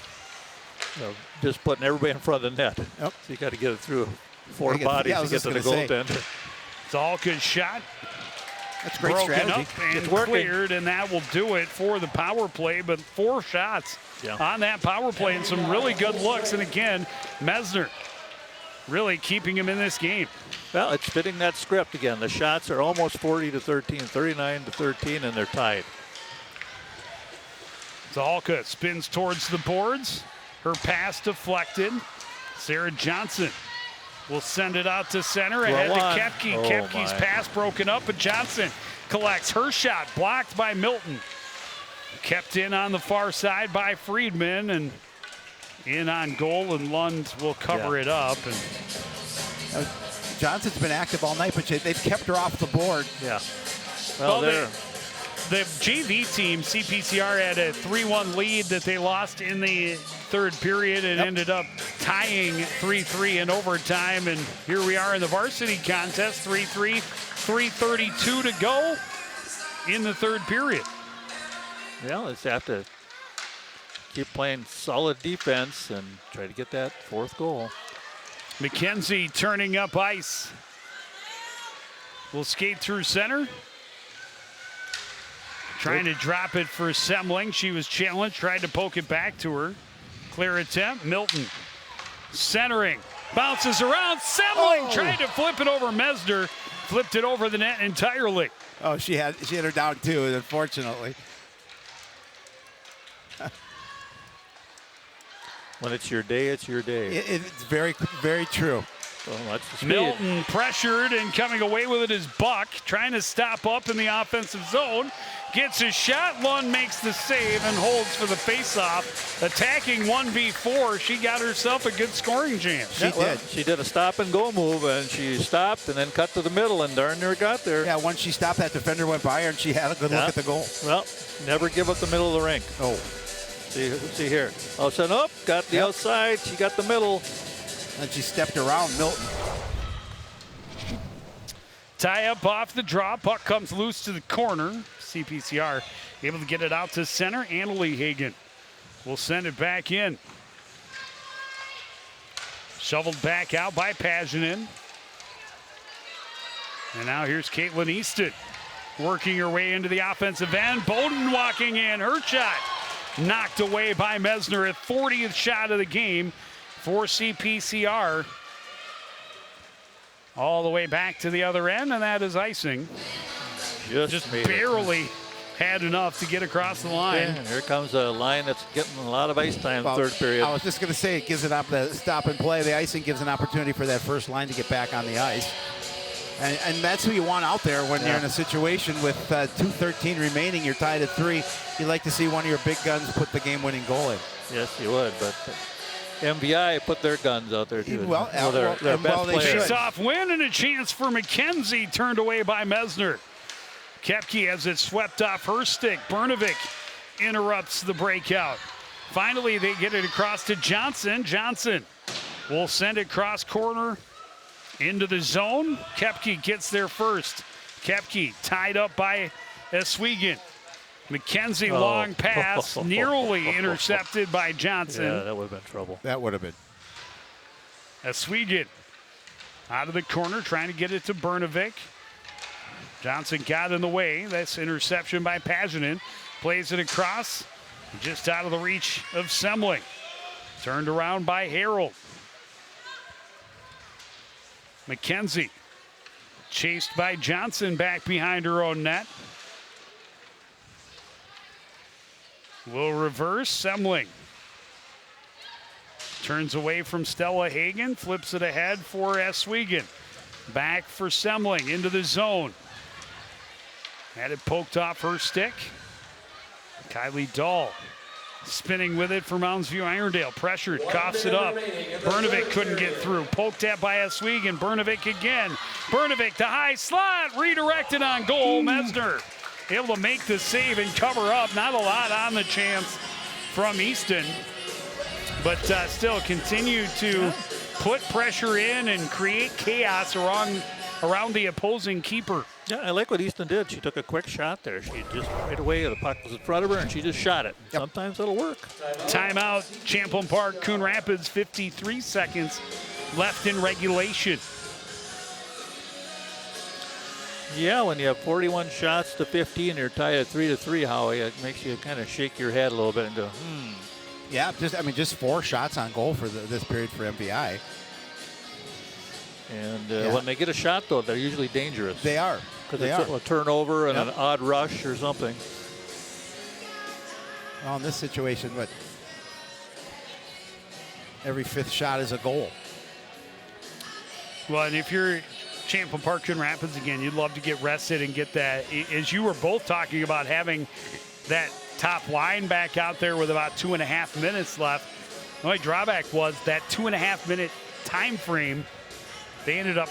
Just putting everybody in front of the net. Yep. So you got to get it through 4 bodies to get to the goaltender. Zalka's shot. That's great broken strategy. up and cleared, and that will do it for the power play, but 4 shots on that power play and some really good looks. And again, Mesner really keeping him in this game. Well, it's fitting that script again. The shots are almost 40-13, 39-13, and they're tied. Zahalka spins towards the boards. Her pass deflected. Sarah Johnson will send it out to center. Ahead to Koepke. Koepke's pass broken up, but Johnson collects her shot, blocked by Milton. Kept in on the far side by Friedman, and in on goal, and Lund will cover it up. And Johnson's been active all night, but they've kept her off the board. Yeah. Well, the JV team, CPCR, had a 3-1 lead that they lost in the third period and ended up tying 3-3 in overtime. And here we are in the varsity contest, 3-3, 3:32 to go in the third period. Well, let's have to keep playing solid defense and try to get that fourth goal. McKenzie turning up ice. Will skate through center. Trying to drop it for Semling. She was challenged, tried to poke it back to her. Clear attempt. Milton centering. Bounces around. Semling tried to flip it over Mesner. Flipped it over the net entirely. Oh, she hit her down too, unfortunately. When it's your day, it's your day. It's very, very true. So that's the speed. Milton pressured and coming away with it is Buck. Trying to stop up in the offensive zone. Gets his shot. Lund makes the save and holds for the faceoff. Attacking 1v4. She got herself a good scoring chance. She did a stop and go move, and she stopped and then cut to the middle, and darn near got there. Yeah, once she stopped, that defender went by her, and she had a good look at the goal. Well, never give up the middle of the rink. Oh. See here. All of a sudden, got the outside. She got the middle. And she stepped around Milton. Tie up off the draw. Puck comes loose to the corner. CPCR able to get it out to center. Annalie Hagen will send it back in. Shoveled back out by Paginen. And now here's Caitlin Easton working her way into the offensive end. Bowden walking in. Her shot knocked away by Mesner at 40th shot of the game for CPCR. All the way back to the other end, and that is icing. Just barely had enough to get across the line. Yeah, and here comes a line that's getting a lot of ice time third period. I was just going to say, it gives the stop and play. The icing gives an opportunity for that first line to get back on the ice. And that's who you want out there when you're in a situation with 2:13 remaining. You're tied at 3. You'd like to see one of your big guns put the game-winning goal in. Yes, you would, but MVI put their guns out there too. Well, their best players. Face-off win and a chance for McKenzie, turned away by Mesner. Koepke has it swept off her stick. Brnovic interrupts the breakout. Finally, they get it across to Johnson. Johnson will send it cross corner into the zone. Koepke gets there first. Koepke tied up by Eswegan. McKenzie long pass, nearly intercepted by Johnson. Yeah, that would have been trouble. That would have been. Eswegan out of the corner, trying to get it to Brnovic. Johnson got in the way. That's interception by Paginen. Plays it across, just out of the reach of Semling. Turned around by Harold. McKenzie chased by Johnson back behind her own net. Will reverse. Semling turns away from Stella Hagen, flips it ahead for Eswegan. Back for Semling into the zone. Had it poked off her stick. Kylie Dahl spinning with it for Mounds View Irondale. Pressured, coughs it up. Brnovic couldn't get through. Poked at by Eswegan. Brnovic again. Brnovic to high slot. Redirected on goal. Mesner able to make the save and cover up. Not a lot on the chance from Easton, but still continue to put pressure in and create chaos around the opposing keeper. Yeah, I like what Easton did. She took a quick shot there. She just right away, the puck was in front of her, and she just shot it. Yep. Sometimes it'll work. Timeout, Champlin Park, Coon Rapids, 53 seconds left in regulation. Yeah, when you have 41 shots to 15, you're tied at 3-3, Howie, it makes you kind of shake your head a little bit and go, Yeah, just 4 shots on goal for this period for MVI. And when they get a shot, though, they're usually dangerous. They are. Because it's a turnover and an odd rush or something. Well, in this situation, but every 5th shot is a goal. Well, and if you're Champlin Park, Coon Rapids again, you'd love to get rested and get that. As you were both talking about having that top line back out there with about 2.5 minutes left. The only drawback was that 2.5 minute time frame. They ended up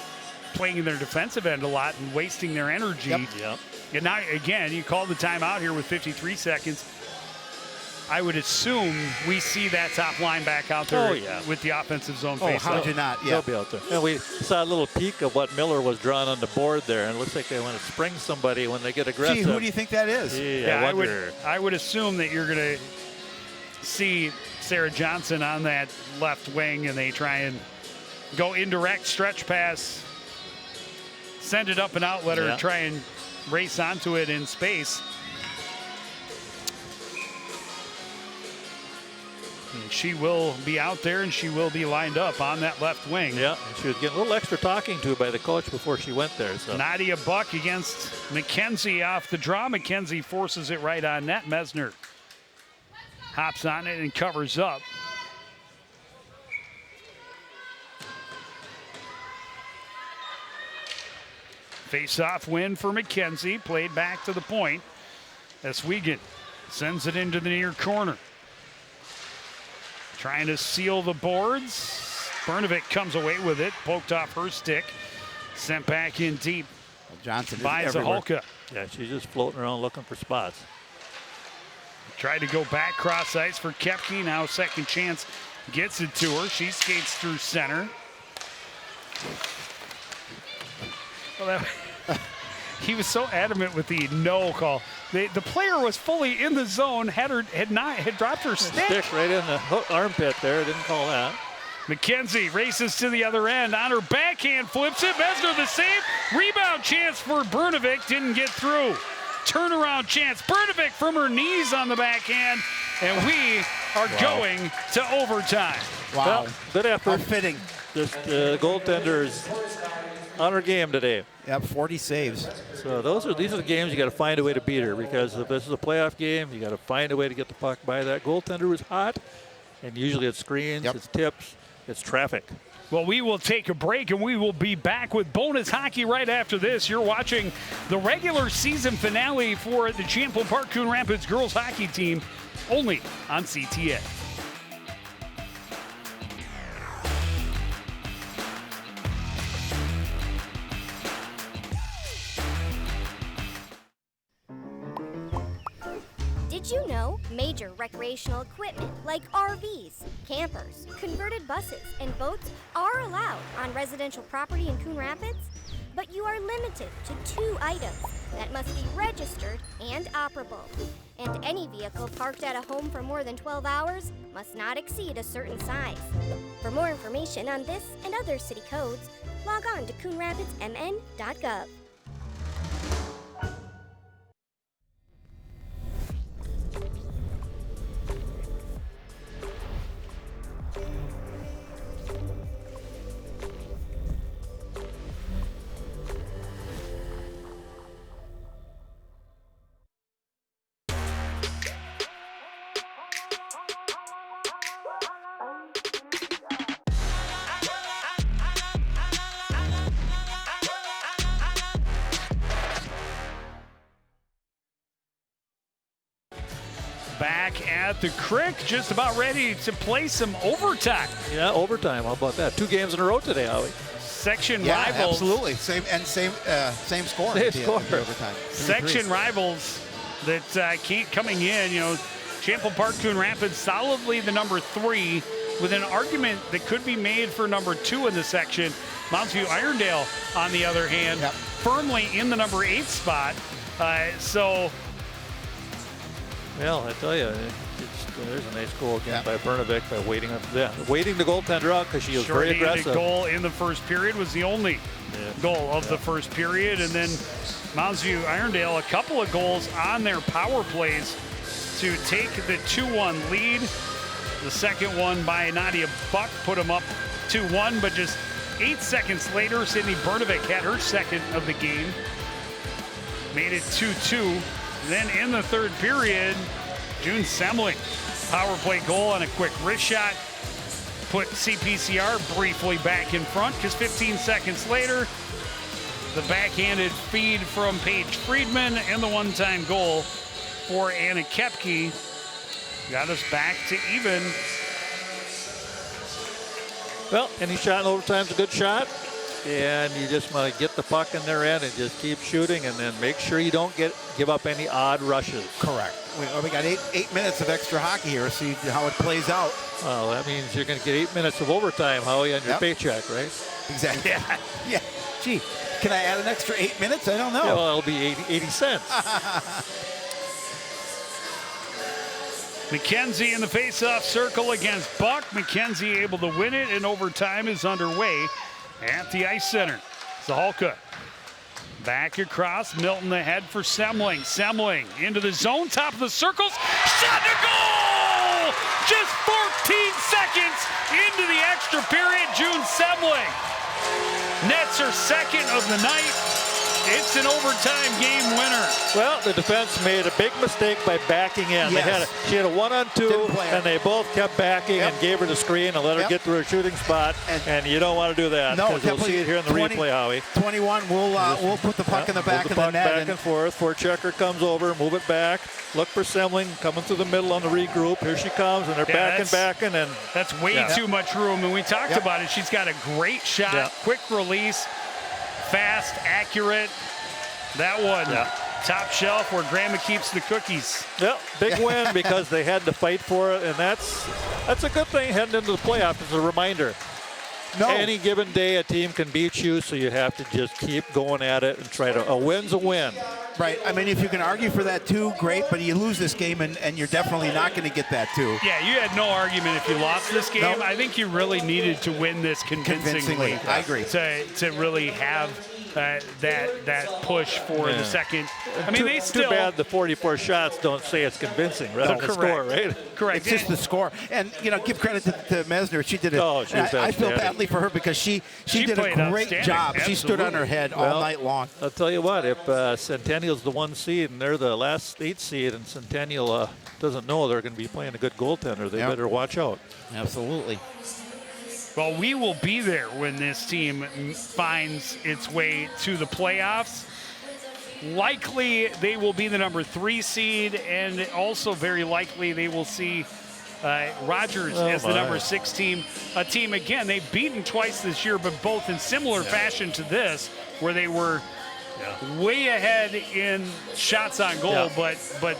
playing in their defensive end a lot and wasting their energy. Yep. And now, again, you called the timeout here with 53 seconds. I would assume we see that top line back out there with the offensive zone face. How would you not? Yeah. They'll be out there. And we saw a little peek of what Miller was drawing on the board there, and it looks like they want to spring somebody when they get aggressive. Gee, who do you think that is? I would assume that you're going to see Sarah Johnson on that left wing, and they try and go indirect stretch pass, send it up and out, let her try and race onto it in space. And she will be out there, and she will be lined up on that left wing. Yeah, and she was getting a little extra talking to by the coach before she went there. So Nadia Buck against McKenzie off the draw. McKenzie forces it right on net. Mesner hops on it and covers up. Face-off win for McKenzie. Played back to the point. Eswegan sends it into the near corner. Trying to seal the boards. Brnovic comes away with it. Poked off her stick. Sent back in deep. Well, Johnson by Zaholka. Yeah, she's just floating around looking for spots. Tried to go back cross ice for Kepke. Now second chance gets it to her. She skates through center. Well, he was so adamant with the no call. The player was fully in the zone, had dropped her stick. Stick right in the armpit there. Didn't call that. McKenzie races to the other end. On her backhand, flips it. Mesner the save. Rebound chance for Brnovic. Didn't get through. Turnaround chance. Brnovic from her knees on the backhand. And we are going to overtime. Wow. Well, good effort. Fitting. Just goaltender is on her game today. Yep, 40 saves. So these are the games you got to find a way to beat her, because if this is a playoff game, you got to find a way to get the puck by that goaltender who's hot, and usually it's screens, it's tips, it's traffic. Well, we will take a break, and we will be back with bonus hockey right after this. You're watching the regular season finale for the Champlin Park Coon Rapids girls hockey team, only on CTA. Did you know major recreational equipment like RVs, campers, converted buses, and boats are allowed on residential property in Coon Rapids? But you are limited to 2 items that must be registered and operable. And any vehicle parked at a home for more than 12 hours must not exceed a certain size. For more information on this and other city codes, log on to coonrapidsmn.gov. Back at the Crick, just about ready to play some overtime. Yeah, overtime. How about that? 2 games in a row today, Howie. Section Yeah, rivals. absolutely. Same score. Same at the score. overtime. Section rivals that coming in, Champlin Park Coon Rapids solidly the number 3 with an argument that could be made for number 2 in the section. Mounds Irondale, on the other hand, firmly in the number 8 spot. Well, I tell you, there's a nice goal again by Brnovic by waiting the goaltender out, because she was very aggressive. Goal in the first period was the only goal of the first period, and then Mounds View Irondale a couple of goals on their power plays to take the 2-1 lead. The second one by Nadia Buck put them up 2-1, but just 8 seconds later, Sydney Bernovic had her second of the game. Made it 2-2. Then in the third period, June Semling, power play goal on a quick wrist shot, put CPCR briefly back in front, because 15 seconds later, the backhanded feed from Paige Friedman and the one-time goal for Anna Kepke got us back to even. Well, any shot in overtime is a good shot, and you just want to get the puck in their end and just keep shooting, and then make sure you don't give up any odd rushes. Correct. We got eight minutes of extra hockey here. See how it plays out. Well, that means you're going to get 8 minutes of overtime, Howie, on your paycheck, right? Exactly. Yeah. Gee, can I add an extra 8 minutes? I don't know. Yeah, well, it'll be 80 cents. McKenzie in the face-off circle against Buck. McKenzie able to win it, and overtime is underway at the Ice Center. Zahalka back across. Milton ahead for Semling. Semling into the zone, top of the circles. Shot to goal! Just 14 seconds into the extra period. June Semling nets her second of the night. It's an overtime game winner. Well, the defense made a big mistake by backing in. Yes. She had a 1-on-2, and they both kept backing and gave her the screen and let her get to her shooting spot. And you don't want to do that, because you'll see it here in the replay, Howie. 21, we'll put the puck in the back of the net. Back and forth. Forechecker comes over, move it back. Look for Semling coming through the middle on the regroup. Here she comes, and they're backing. And that's way too much room. And we talked about it. She's got a great shot, quick release. Fast, accurate. That one, top shelf where Grandma keeps the cookies. Yep, big win because they had to fight for it, and that's a good thing heading into the playoffs. It's a reminder. Any given day, a team can beat you, so you have to just keep going at it and try to. A win's a win. Right. I mean, if you can argue for that too, great. But you lose this game, and you're definitely not going to get that too. Yeah, you had no argument if you lost this game. Nope. I think you really needed to win this convincingly. I agree. To really have that push for the second. I mean, they still. Too bad the 44 shots don't say it's convincing. Rather than the score, right? Correct. It's just the score. And give credit to Mesner. She did it. Oh, she was I feel badly for her because she did a great job. She stood on her head all night long. I'll tell you what, if Centennial's the 1 seed and they're the last 8 seed, and Centennial doesn't know they're going to be playing a good goaltender, they better watch out. Absolutely. Well, we will be there when this team finds its way to the playoffs. Likely they will be the number 3 seed, and also very likely they will see Rogers as the number 6 team. A team, again, they've beaten twice this year, but both in similar fashion to this, where they were way ahead in shots on goal, but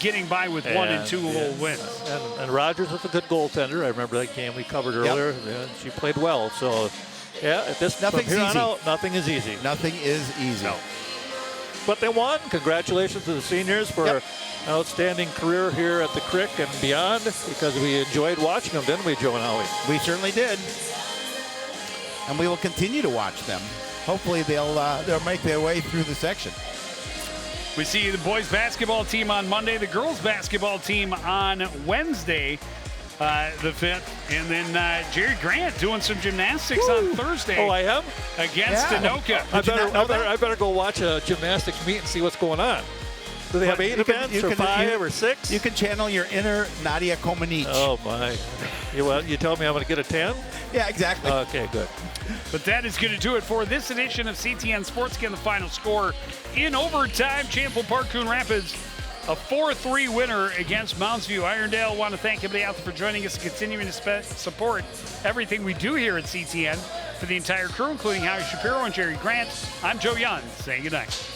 getting by with 1 and 2 wins. And Rogers was a good goaltender. I remember that game we covered earlier. Yeah, she played well. So, from here on out, nothing is easy. Nothing is easy. No. But they won. Congratulations to the seniors for an outstanding career here at the Crick and beyond, because we enjoyed watching them, didn't we, Joe and Howie? We certainly did. And we will continue to watch them. Hopefully they'll make their way through the section. We see the boys basketball team on Monday, the girls basketball team on Wednesday, the 5th, and then Jerry Grant doing some gymnastics on Thursday. Oh, I am? Against Anoka. I better go watch a gymnastics meet and see what's going on. Do they have 8 events or 5 or 6? You can channel your inner Nadia Comaneci. Oh, my. You tell me I'm going to get a 10? Yeah, exactly. Okay, good. But that is going to do it for this edition of CTN Sports. Again, the final score in overtime, Champlin Park, Coon Rapids, a 4-3 winner against Mounds View. Irondale, want to thank everybody out there for joining us and continuing to support everything we do here at CTN. For the entire crew, including Howie Shapiro and Jerry Grant, I'm Joe Young, saying goodnight.